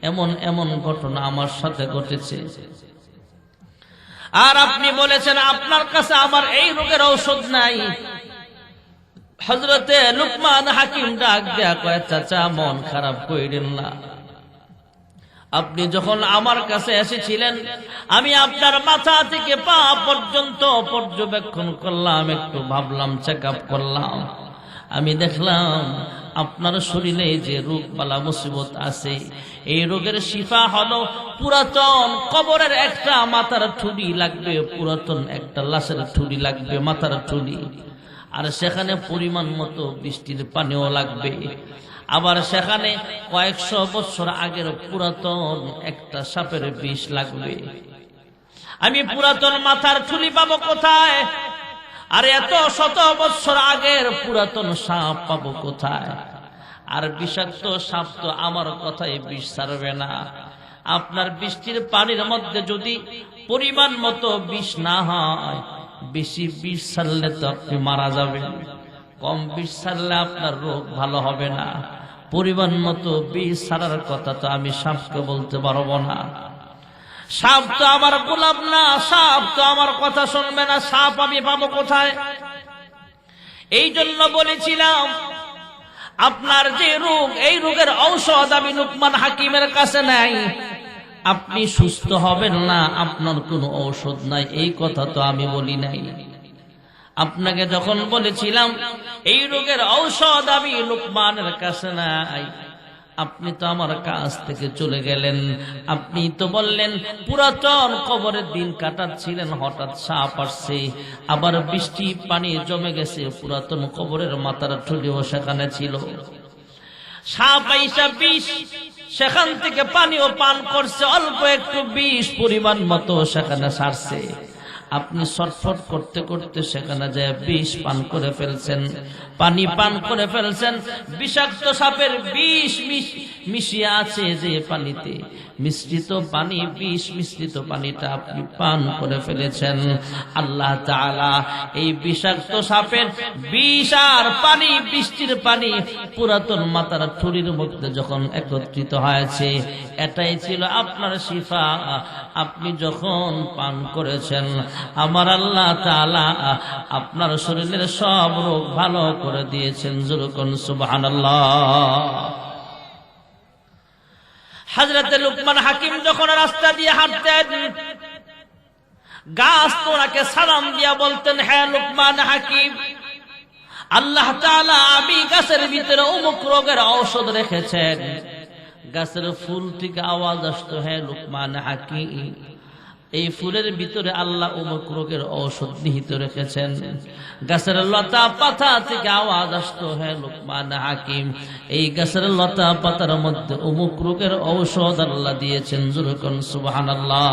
এমন এমন ঘটনা আমার সাথে ঘটেছে, আর আপনি বলেছেন আপনার কাছে আমার এই রোগের ঔষধ নাই। হযরতে লুকমান হাকিম ডাক দেয়া কয়, চাচা মন খারাপ কইরেন না। আপনি যখন আমার কাছে এসেছিলেন আমি আপনার মাথা থেকে পা পর্যন্ত পর্যবেক্ষণ করলাম, একটু ভাবলাম, চেক আপ করলাম। আমি দেখলাম আপনার শরীরে যে রোগ বালা মুসিবত আছে, এই রোগের শিফা হলো পুরাতন কবরের একটা মাথার ঠুলি লাগবে, পুরাতন একটা লাশের ঠুলি লাগবে, মাথার ঠুলি, আর সেখানে পরিমাণ মতো বৃষ্টির পানিও লাগবে। আবার সেখানে কয়েকশো বছর আগের পুরাতন একটা সাপের বিষ লাগবে। আমি পুরাতন মাথার ঠুলি পাবো কোথায়? আর এত শত বছর আগের পুরাতন সাপ পাবো কোথায়? আর বিষাক্ত সাপ তো আমার কথায় বিষ ছাড়বে না। আপনার বৃষ্টির পানির মধ্যে যদি পরিমাণ মতো বিষ না হয়, বেশি বিষ ছাড়লে তো আপনি মারা যাবেন, কম বিষ ছাড়লে আপনার রোগ ভালো হবে না। পরিমাণ মতো বিষ ছাড়ার কথা তো আমি সাপকে বলতে পারবো না। সাপ তো আমার গোলাম না, সাপ তো আমার কথা শুনবে না, সাপ আমি পাবো কোথায়? এই জন্য বলেছিলাম আপনার যে রোগ, এই রোগের ঔষধ আমি লুকমান হাকিমের কাছে নাই, আপনি সুস্থ হবেন না, আপনার কোনো ঔষধ নাই, এই কথা তো আমি বলি নাই। আপনাকে যখন বলেছিলাম এই রোগের ঔষধ আমি লুকমানের কাছে নাই, আপনি তো আমার কাছ থেকে চলে গেলেন। আপনি তো বললেন পুরাতন কবরের দিন কাটাচ্ছিলেন, হঠাৎ সাপ আসছে, আবার বৃষ্টি পানি জমে গেছে, পুরাতন কবরের মাথার ঠুলিও সেখানে ছিল। সাপ আইসা বিষ সেখান থেকে পানিও পান করছে, অল্প একটু বিষ পরিমাণ মতো সেখানে সারছে। আপনি ছটফট করতে করতে সেখানে যায় বিষ পান করে ফেলছেন, পানি পান করে ফেলছেন। বিষাক্ত সাপের বিষ মিশিয়ে আছে যে পানিতে, মিশ্রিত পানি, বিষ মিশ্রিত পানিটা আপনি পান করে ফেলেছেন। আল্লাহ তাআলা এই বিষাক্ত সাপের বিষ আর পানি, বৃষ্টির পানি পুরাতন মাথার ঠুলির মধ্যে যখন একত্রিত হয়েছে, এটাই ছিল আপনার শিফা। আপনি যখন পান করেছেন, আমার আল্লাহ তাআলা আপনার শরীরের সব রোগ ভালো করে দিয়েছেন। যুরকুন সুবহানাল্লাহ। হযরত লুকমান হাকিম যখন রাস্তা দিয়ে হাঁটতেন, গাছ তো ওনাকে সালাম দিয়া বলতেন, হ্যাঁ লুকমান হাকিম, আল্লাহ তাআলা আমি গাছের ভিতরে অমুক রোগের ঔষধ রেখেছেন। গাছের ফুল থেকে আওয়াজ আসতো, হ্যাঁ লুকমান হাকিম, এই ফুলের ভিতরে আল্লাহ অমুক রোগের ঔষধ নিহিত রেখেছেন। গাছের লতা পাতা থেকে আওয়াজ আসতো, হ্যাঁ লুকমান হাকিম, এই গাছের লতা পাতার মধ্যে অমুক রোগের ঔষধ আল্লাহ দিয়েছেন। যুরকুন সুবহানাল্লাহ।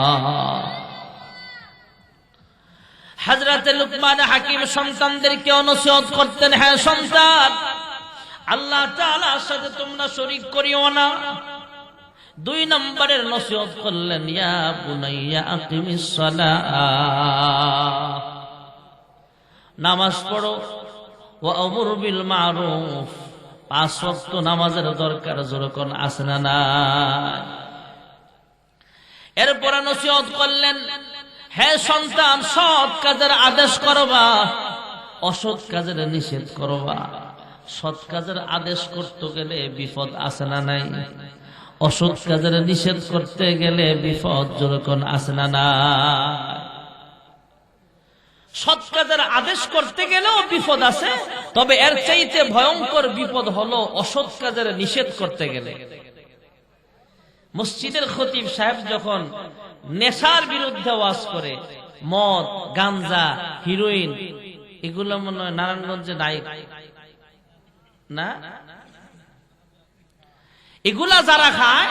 হযরত লুকমান হাকিম সন্তানদেরকে নসিহত করতেন, হ্যাঁ সন্তান, আল্লাহ তাআলার সাথে তোমরা শরীক করিও না। 2 নম্বরের নসিহত করলেন, ইয়া বুনাইয়া আকিমিস সালাহ, নামাজ পড়ো, ওয়া আমুর বিল মারুফ, 5 ওয়াক্ত নামাজের দরকার যখন আছে না নাই। এরপর নসিহত করলেন, হে সন্তান, সৎ কাজের আদেশ করবা, অসৎ কাজের নিষেধ করবা। সৎ কাজের আদেশ করতে গেলে বিপদ আছে না নাই? অসৎ কাজের নিষেধ করতে গেলে বিপদ যখন আছে না নাই? সৎ কাজের আদেশ করতে গেলেও বিপদ আছে, তবে এর চাইতে ভয়ঙ্কর বিপদ হলো অসৎ কাজের নিষেধ করতে গেলে। মসজিদের খতিব সাহেব যখন নেশার বিরুদ্ধে ওয়াজ করে, মদ, গাঞ্জা, হিরোইন, এগুলো মনে হয় নারায়ণগঞ্জে নাই না? এগুলা যারা খায়,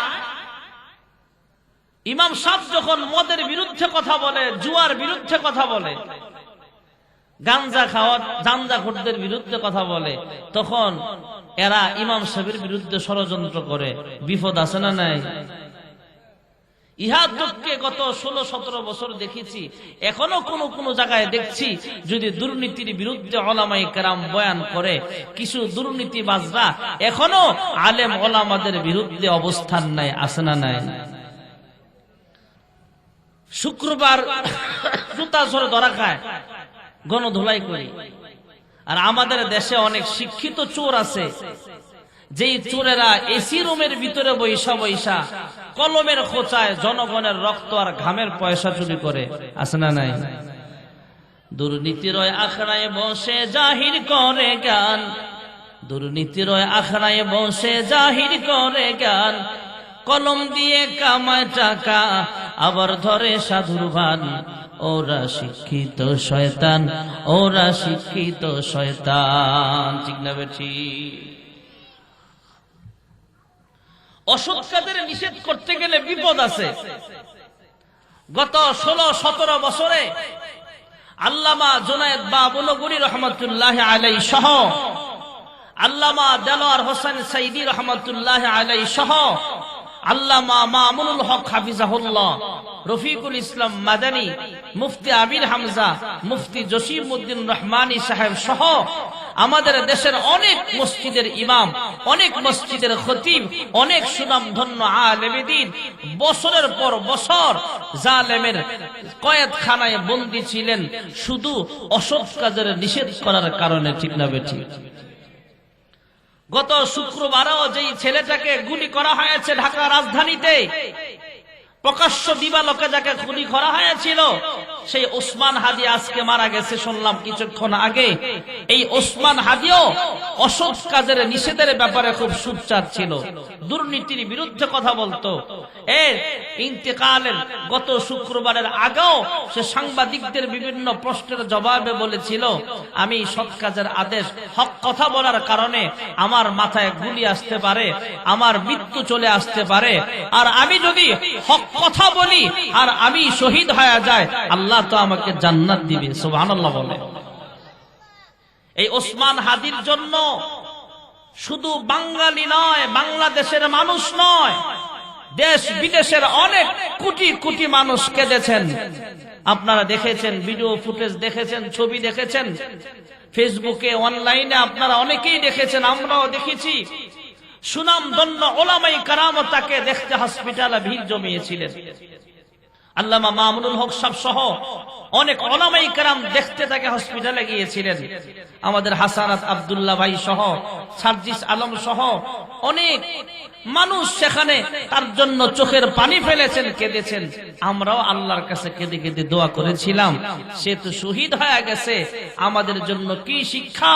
ইমাম সাহেব যখন মদের বিরুদ্ধে কথা বলে, জুয়ার বিরুদ্ধে কথা বলে, গাঞ্জা খাওয়া গাঞ্জাখোরদের বিরুদ্ধে কথা বলে, তখন এরা ইমাম সাহেবের বিরুদ্ধে ষড়যন্ত্র করে। বিপদ আছে না নাই? ইহা দুঃখে গত 16-17 বছর দেখেছি, এখনো কোন জায়গায় দেখছি যদি দুর্নীতির বিরুদ্ধে ওলামায়ে কেরাম বয়ান করে, কিছু দুর্নীতিবাজরা এখনো আলেম ওলামাদের বিরুদ্ধে অবস্থান নেয়। আছে না নাই? শুক্রবার জুতা ধরে ধরা খায়, গণধোলাই করি। আর আমাদের দেশে অনেক শিক্ষিত চোর আছে, যেই চোরেরা এসি রুমের ভিতরে বৈশা বৈশা কলমের খোঁচায় জনগণের রক্ত আর ঘামের পয়সা চুরি করে। আছে না নাই? দুর্নীতির আখড়ায় বসে জাহির করে জ্ঞান, দুর্নীতির আখড়ায় বসে জাহির করে জ্ঞান, কলম দিয়ে কামায় টাকা আবার ধরে সাধুর ভান। ওরা শিক্ষিত শয়তান, ওরা শিক্ষিত শয়তান। ঠিক না বেঠি? অসৎ কাজের নিষেধ করতে গেলে বিপদ আছে। গত 16-17 বছরে আল্লামা জুনায়েদ বাবুনগরী রহমতুল্লাহ আলাইহি সহ, আল্লামা দেলোয়ার হোসেন সাইদি রহমতুল্লাহ আলাইহি সহ, আল্লামা মামুনুল হক হাফিজাহুল্লাহ, রফিকুল ইসলাম মাদানী, মুফতি আমির হামজা, মুফতি জসিমউদ্দিন রহমানী সাহেব সহ আমাদের দেশের অনেক মসজিদের ইমাম, অনেক মসজিদের খতিব, অনেক সুনামধন্য আলেম দ্বীন বছরের পর বছর জালেমের কয়েদখানায় বন্দী ছিলেন শুধু অসৎ কাজের নিষেধ করার কারণে। ঠিক না বেঠি? গত শুক্রবারও যেই ছেলেটাকে গুলি করা হয়েছে ঢাকা রাজধানীতে, প্রকাশ্য দিবালোকে যাকে গুলি করা হয়েছিল, সেই ওসমান হাদি আজকে মারা গেছে শুনলাম কিছুক্ষণ আগে। এই ওসমান হাদিও অসৎ কাজের নিষেধের ব্যাপারে খুব সোচ্চার ছিল, দুর্নীতির বিরুদ্ধে কথা বলতো। এর ইন্তেকালের গত শুক্রবারের আগেও সে সাংবাদিকদের বিভিন্ন প্রশ্নের জবাবে বলেছিল, আমি সৎ কাজের আদেশ, হক কথা বলার কারণে আমার মাথায় গুলি আসতে পারে, আমার মৃত্যু চলে আসতে পারে, আর আমি যদি হক কথা বলি আর আমি শহীদ হয়ে যায়, আল্লাহ তো আমাকে জান্নাত দিবে। সুবহানাল্লাহ বলে। এই ওসমান হাদির জন্য শুধু বাঙালি নয়, বাংলাদেশের মানুষ নয়, দেশ বিদেশের অনেক কোটি কোটি মানুষ কেঁদেছেন। আপনারা দেখেছেন, ভিডিও ফুটেজ দেখেছেন, ছবি দেখেছেন, ফেসবুকে অনলাইনে আপনারা অনেকেই দেখেছেন, আমরাও দেখেছি। সুনামধন্য ওলামায়ে কেরাম তাকে দেখতে হসপিটালে ভিড় জমিয়েছিলেন। আল্লামা মামুনুল হক সাহেব সহ অনেক ওলামায়ে কেরাম দেখতে তাকে হসপিটালে গিয়েছিলেন। আমাদের হাসানাত আব্দুল্লাহ ভাই সহ, সার্জিস আলম সহ অনেক মানুষ সেখানে তার জন্য চোখের পানি ফেলেছেন, কেঁদেছেন। আমরাও আল্লাহর কাছে কেঁদে কেঁদে দোয়া করেছিলাম, সে তো শহীদ হয়ে গেছে, আমাদের জন্য কি শিক্ষা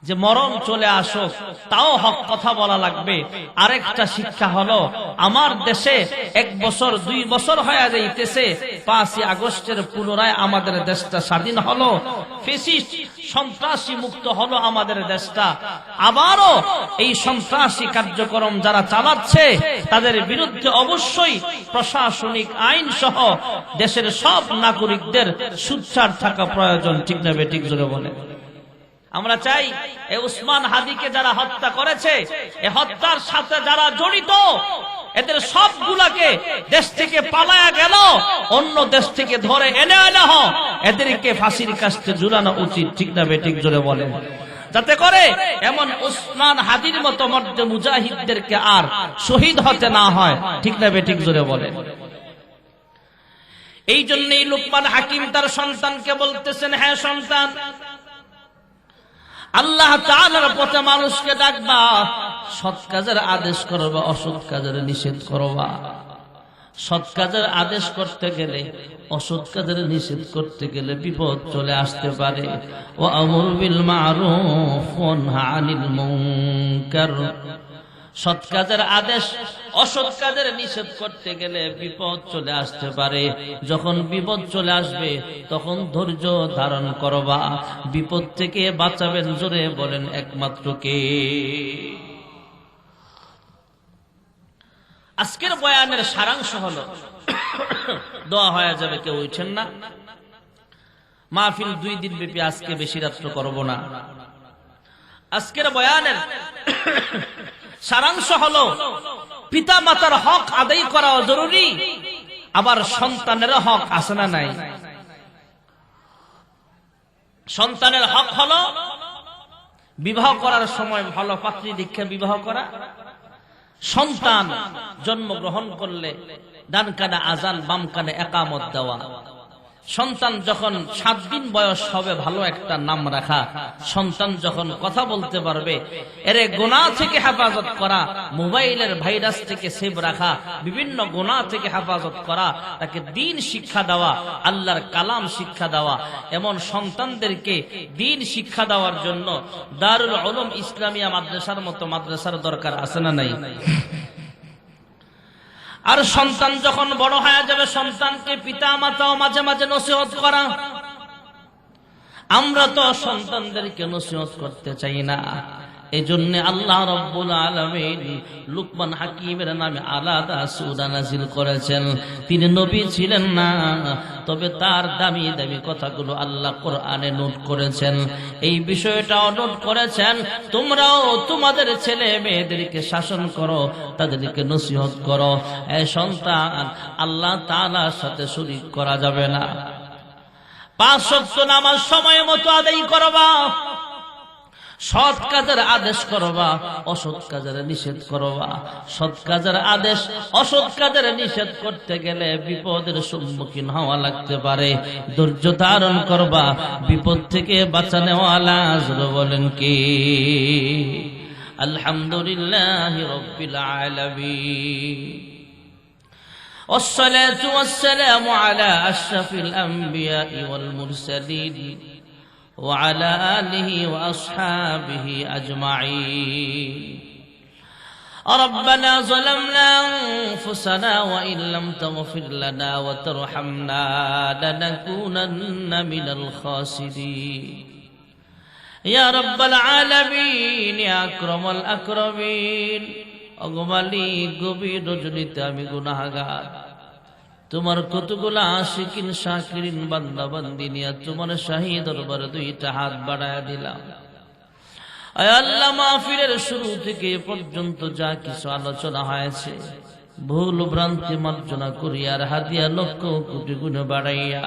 যে মরণ চলে আসুক তাও হক কথা বলা লাগবে। আরেকটা শিক্ষা হলো, আমার দেশে 1 বছর 2 বছর হয়ে যাইতেছে 5ই আগস্টের পুনরায় আমাদের দেশটা স্বাধীন হলো, ফ্যাসিস্ট সন্ত্রাসী মুক্ত হলো আমাদের দেশটা। আবারও এই সন্ত্রাসী কার্যক্রম যারা চালাচ্ছে তাদের বিরুদ্ধে অবশ্যই প্রশাসনিক আইন সহ দেশের সব নাগরিকদের সোচ্চার থাকা প্রয়োজন। ঠিক না বেঠিক? জোরে বলে। আমরা চাই এই ওসমান হাদিকে যারা হত্যা করেছে, এই হত্যার সাথে যারা জড়িত, এদের সবগুলাকে দেশ থেকে পালায়া গেল অন্য দেশ থেকে ধরে এনে এদেরকে ফাঁসির কাস্টে ঝুলানো উচিত। ঠিক না বেঠিক? জোরে বলেন। যাতে করে এমন ওসমান হাদির মতো মর্দে মুজাহিদদেরকে আর শহীদ হতে না হয়। ঠিক না বেঠিক? জোরে বলেন। এই জন্যই লুকমান হাকিম তার সন্তানকে বলতেছেন, হ্যাঁ সন্তান, আল্লাহ তাআলার পথে মানুষকে ডাকবা, সৎ কাজের আদেশ করবা, অসৎ কাজের নিষেধ করবা। সৎ কাজের আদেশ করতে গেলে, অসৎ কাজের নিষেধ করতে গেলে বিপদ চলে আসতে পারে। ওয়া আমরু বিল মারুফ ওয়া নাহি আনিল মুনকার। সৎ কাজের আদেশ, অসৎ কাজের নিষেধ করতে গেলে বিপদ চলে আসতে পারে। যখন বিপদ চলে আসবে তখন ধৈর্য ধারণ করবা। বিপদ থেকে বাঁচাবেন, জোরে বলেন একমাত্র কে? আজকের বয়ানের সারাংশ হলো, দোয়া হয়ে যাবে, কেউ উঠছেন না। মাহফিল 2 দিন ব্যাপী, আজকে বেশি রাত্র করব না। আজকের বয়ানের সারাংশ হলো পিতা মাতার হক আদায় করা জরুরি, আবার সন্তানের হক আছে না নাই? সন্তানের হক হলো বিবাহ করার সময় ভালো পাত্রী দেখে বিবাহ করা, সন্তান জন্মগ্রহণ করলে ডান কানে আজান বাম কানে একামত দেওয়া, সন্তান যখন 7 দিন বয়স হবে ভালো একটা নাম রাখা, সন্তান যখন কথা বলতে পারবে এরে গুনাহ থেকে হেফাজত করা, মোবাইলের ভাইরাস থেকে সেভ রাখা, বিভিন্ন গুনাহ থেকে হেফাজত করা, তাকে দ্বীন শিক্ষা দেওয়া, আল্লাহর কালাম শিক্ষা দেওয়া। এমন সন্তানদেরকে দ্বীন শিক্ষা দেওয়ার জন্য দারুল উলুম ইসলামিয়া মাদ্রাসার মতো মাদ্রাসার দরকার আছে না নাই? আর সন্তান যখন বড় হয়ে যাবে সন্তানকে পিতা মাতাও মাঝে মাঝে নসিহত করা। আমরা তো সন্তানদেরকে নসিহত করতে চাই না, এই জন্য আল্লাহ রাব্বুল আলামিন লুকমান হাকিমের নামে আলাদা সূরা নাযিল করেছেন। তিনি নবী ছিলেন না, তবে তার দামি দামি কথাগুলো আল্লাহ কোরআনে নোট করেছেন। এই বিষয়টাও নোট করেছেন, তোমরাও তোমাদের ছেলে মেয়েদেরকে শাসন করো, তাদেরকে নসিহত করো। এই সন্তান আল্লাহ তাআলার সাথে শরীক করা যাবে না। 5 ওয়াক্ত নামাজ সময় মতো আদায় করবা, সৎ কাজের আদেশ করবা, অসৎ কাজের নিষেধ করবা। সৎ কাজের আদেশ অসৎ কাজের নিষেধ করতে গেলে বিপদের সম্মুখীন হওয়া লাগতে পারে, ধৈর্য ধারণ করবা। বিপদ থেকে বাঁচানোওয়ালা জোরে বলেন কি? আলহামদুলিল্লাহি রাব্বিল আলামিন, والصلاة والسلام على أشرف الأنبياء والمرسلين وعلى آله وأصحابه أجمعين. ربنا ظلمنا أنفسنا وإن لم تغفر لنا وترحمنا لنكونن من الخاسرين. يا رب العالمين يا أكرم الأكرمين. অগমালি গভীর রজনীতে আমি গুনাহগার, তোমার কতগুলা আশিকিন শাকিরিন বান্দা বান্দি নিয়ে তোমার শাহী দরবারে 2টা হাত বাড়ায়া দিলাম। আয় আল্লাহ, মাহফিলের শুরু থেকে পর্যন্ত যা কিছু আলোচনা হয়েছে ভুল ভ্রান্তি মার্জনা করিয়ার হাদিয়া লক্ষ কোটি গুণে বাড়াইয়া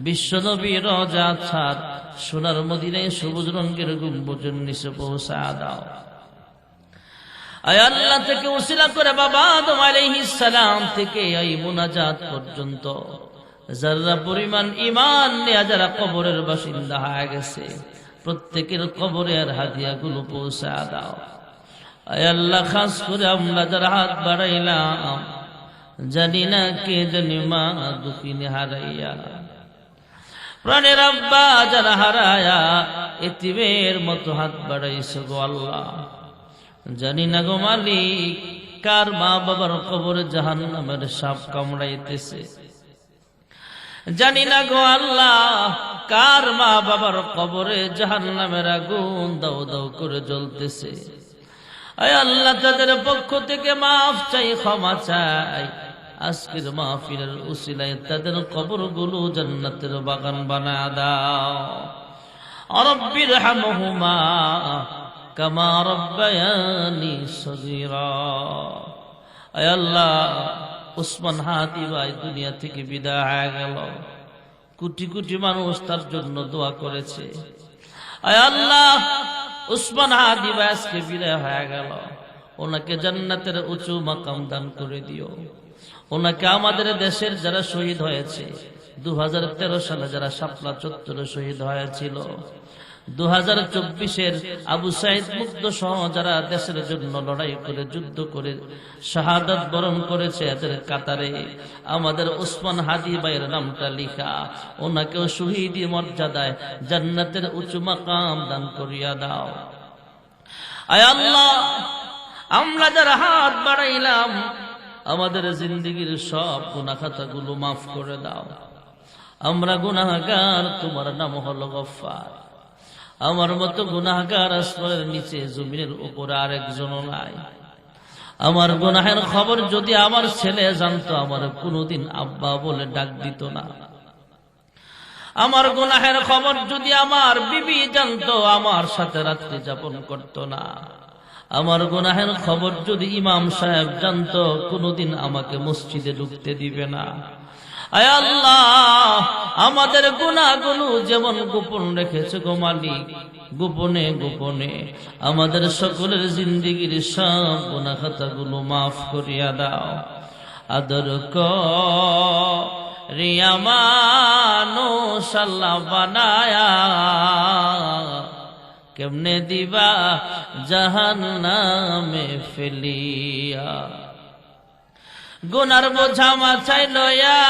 বিশ্বনবী রওজা ছাড় সোনার মদিনায় সবুজ রঙের গম্বুজের নিচে পৌঁছা দাও। আয় আল্লাহ, থেকে উসিলা করে বাবা আদম আলাইহিস সালাম থেকে এই মুনাজাত পর্যন্ত যারা পরিমাণ ঈমান নিয়ে যারা কবরের বাসিন্দা হয়ে গেছে প্রত্যেকের কবরের হাদিয়াগুলো পৌঁছা দাও। আয় আল্লাহ, খাস করে আমরা যারা হাত বাড়াইলাম জানি না কে জানি মা দুঃখিনী হারাইয়া, প্রাণের আব্বা যারা হারায়া এতিমের মতো হাত বাড়াইছে গো আল্লাহ, জানি না গো মালিক কার মা বাবার কবরে জাহান্নামের সাপ কামড়াইতেছে, জানি না গো আল্লাহ কার মা বাবার কবরে জাহান্নামের আগুন দাও দাও করে জ্বলতেছে। আয় আল্লাহ, তাদের পক্ষ থেকে মাফ চাই, ক্ষমা চাই। আজকের মাহফিলের উসিলায় তাদের কবরগুলো জান্নাতের বাগান বানায়া দাও। রব্বির হামহুমা কামা রব্বায়ানি সগীরা। আয় আল্লাহ, উসমান হাদি ভাই দুনিয়া থেকে বিদায় হয়ে গেল, কোটি কোটি মানুষ তার জন্য দোয়া করেছে। আয় আল্লাহ, উসমান হাদি ভাই আজকে বিদায় হয়ে গেল, ওনাকে জান্নাতের উঁচু মাকাম দান করে দিও। ওনাকে আমাদের দেশের যারা শহীদ হয়েছে 2013 সালে যারা শাপলা চত্বরে শহীদ হয়েছিল, 2024-এর আবু সাইদ মুগ্ধ সহ যারা দেশের জন্য লড়াই করে যুদ্ধ করে শাহাদাত বরণ করেছে এদের কাতারে আমাদের উসমান হাদি ভাইয়ের নামটা লিখা, ওনাকেও শহীদি মর্যাদায় জান্নাতের উঁচু মাকাম দান করিয়া দাও। আয় আল্লাহ, আমরা যারা হাত বাড়াইলাম আমাদের জিন্দেগীর সব গুনাহ খাতাগুলো মাফ করে দাও। আমরা গুনাহগার, তোমার নাম হলো গফফার। আমার মতো গুনাহগার আসমানের নিচে জমিনের উপরে আরেকজনও নাই। আমার গুনাহের খবর যদি আমার ছেলে জানতো আমার কোনোদিন আব্বা বলে ডাক দিত না। আমার গুনাহের খবর যদি আমার বিবি জানতো, আমার সাথে রাত্রি যাপন করতো না। আমার গুনাহের খবর যদি ইমাম সাহেব জানতো, কোনোদিন আমাকে মসজিদে ঢুকতে দিবে না। আয় আল্লাহ, আমাদের গুনাহগুলো যেমন গোপন রেখেছে গো মালিক, গোপনে গোপনে আমাদের সকলের জিন্দেগীর সব গুনাহ খাতাগুলো মাফ করিয়া দাও। আদর করিয়া মানুষ আল্লাহ বানায়া, কেমনে দিবা জাহান্নামে ফেলিয়া। গুনার বোঝা মাথায় লয়া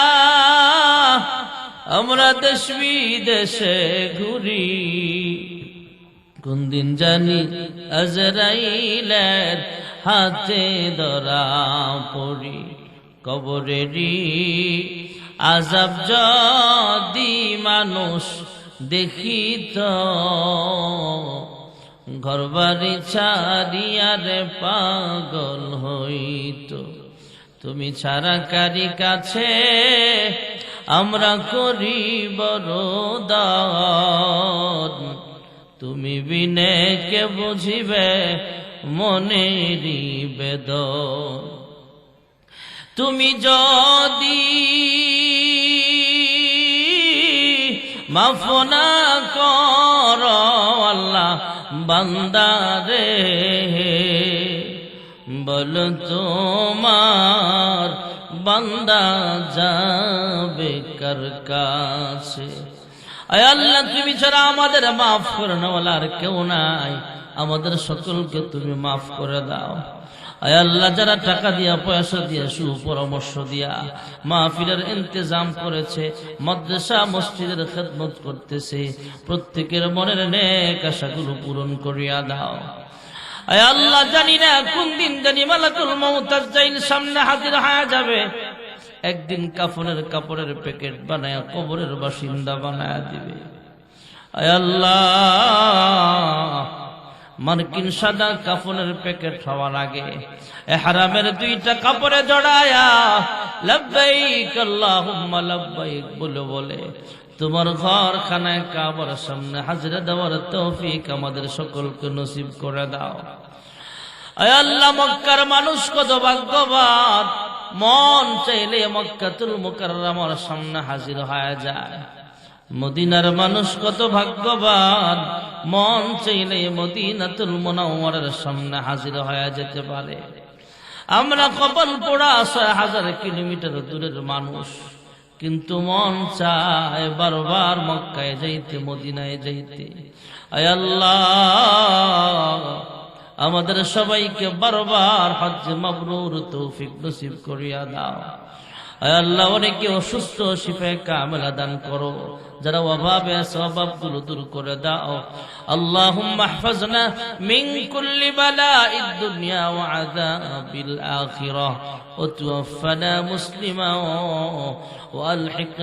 আমরা দেশ বিদেশে ঘুরি, কোন দিন জানি আজরাইলের হাতে ধরা পড়ি। কবরেরই আযাব যদি মানুষ দেখিত, ঘরবাড়ি ছাড়িয়া রে পাগল হইত। তুমি ছাড়া কারি কাছে আমরা করি বড় দান, তুমি বিনে কে বুঝিবে মনেরই বেদন। তুমি যদি মাফ না করো আল্লাহ বান্দারে, বল তোমার বান্দা যাবে কার কাছে। আয় আল্লাহ, তুমি ছাড়া আমাদের মাফ করে নেওয়ালা আর কেউ নাই, আমাদের সকলকে তুমি মাফ করে দাও। আয় আল্লাহ, যারা টাকা দিয়া পয়সা দিয়া সুপরামর্শ দিয়া মাহফিলের ইন্তজাম করেছে, মাদ্রাসা মসজিদের খেদমত করতেছে, প্রত্যেকের মনের নেক আশাগুলো পূরণ করিয়া দাও। আয় আল্লাহ, জানি না কোন দিন জানি মালাকুল মউত আজরাইল সামনে হাজির হয়ে যাবে, একদিন কাফনের কাপড়ের প্যাকেট বানায়া কবরের বাসিন্দা বানায়া দিবে। আয় আল্লাহ, মার্কিন সাদা কাফনের প্যাকেট হওয়ার আগে ইহরামের দুইটা কাপড়ে জড়ায়া লব্বাইক আল্লাহুম্মা লব্বাইক বলে বলে তোমার ঘর খানায় কাবার সামনে হাজিরা দেওয়ার তৌফিক আমাদের সকলকে নসিব করে দাও। আয় আল্লাহ, মক্কার মানুষ কত ভাগ্যবান, মন চাইলে মক্কাতুল মুকাররমার সামনে হাজির হয়ে যায়। মদিনার মানুষ কত ভাগ্যবান, মন চাইলে মদিনাতুল মুনাওয়ারার সামনে হাজির হয়ে যেতে পারে। আমরা কপাল পোড়া ৬০০০ কিলোমিটার দূরের মানুষ, কিন্তু মন চায় বারবার মক্কায় যাইতে, মদিনায় যাইতে। আয় আল্লাহ, আমাদের সবাইকে বারবার হজ্জ মাবরুর তৌফিক নসিব করিয়া দাও। আয় আল্লাহ, অনেকে অসুস্থ, শিফায়ে কামিলা দান করো, যারা অভাবে আছে অভাবগুলো দূর করে দাও। আল্লাহুম্মা ইহফাজনা মিন কুল্লি বালাইদ দুনিয়া ওয়া আযাবিল আখিরাহ ওয়া তাওফানা মুসলিমান ওয়া আলহিকনা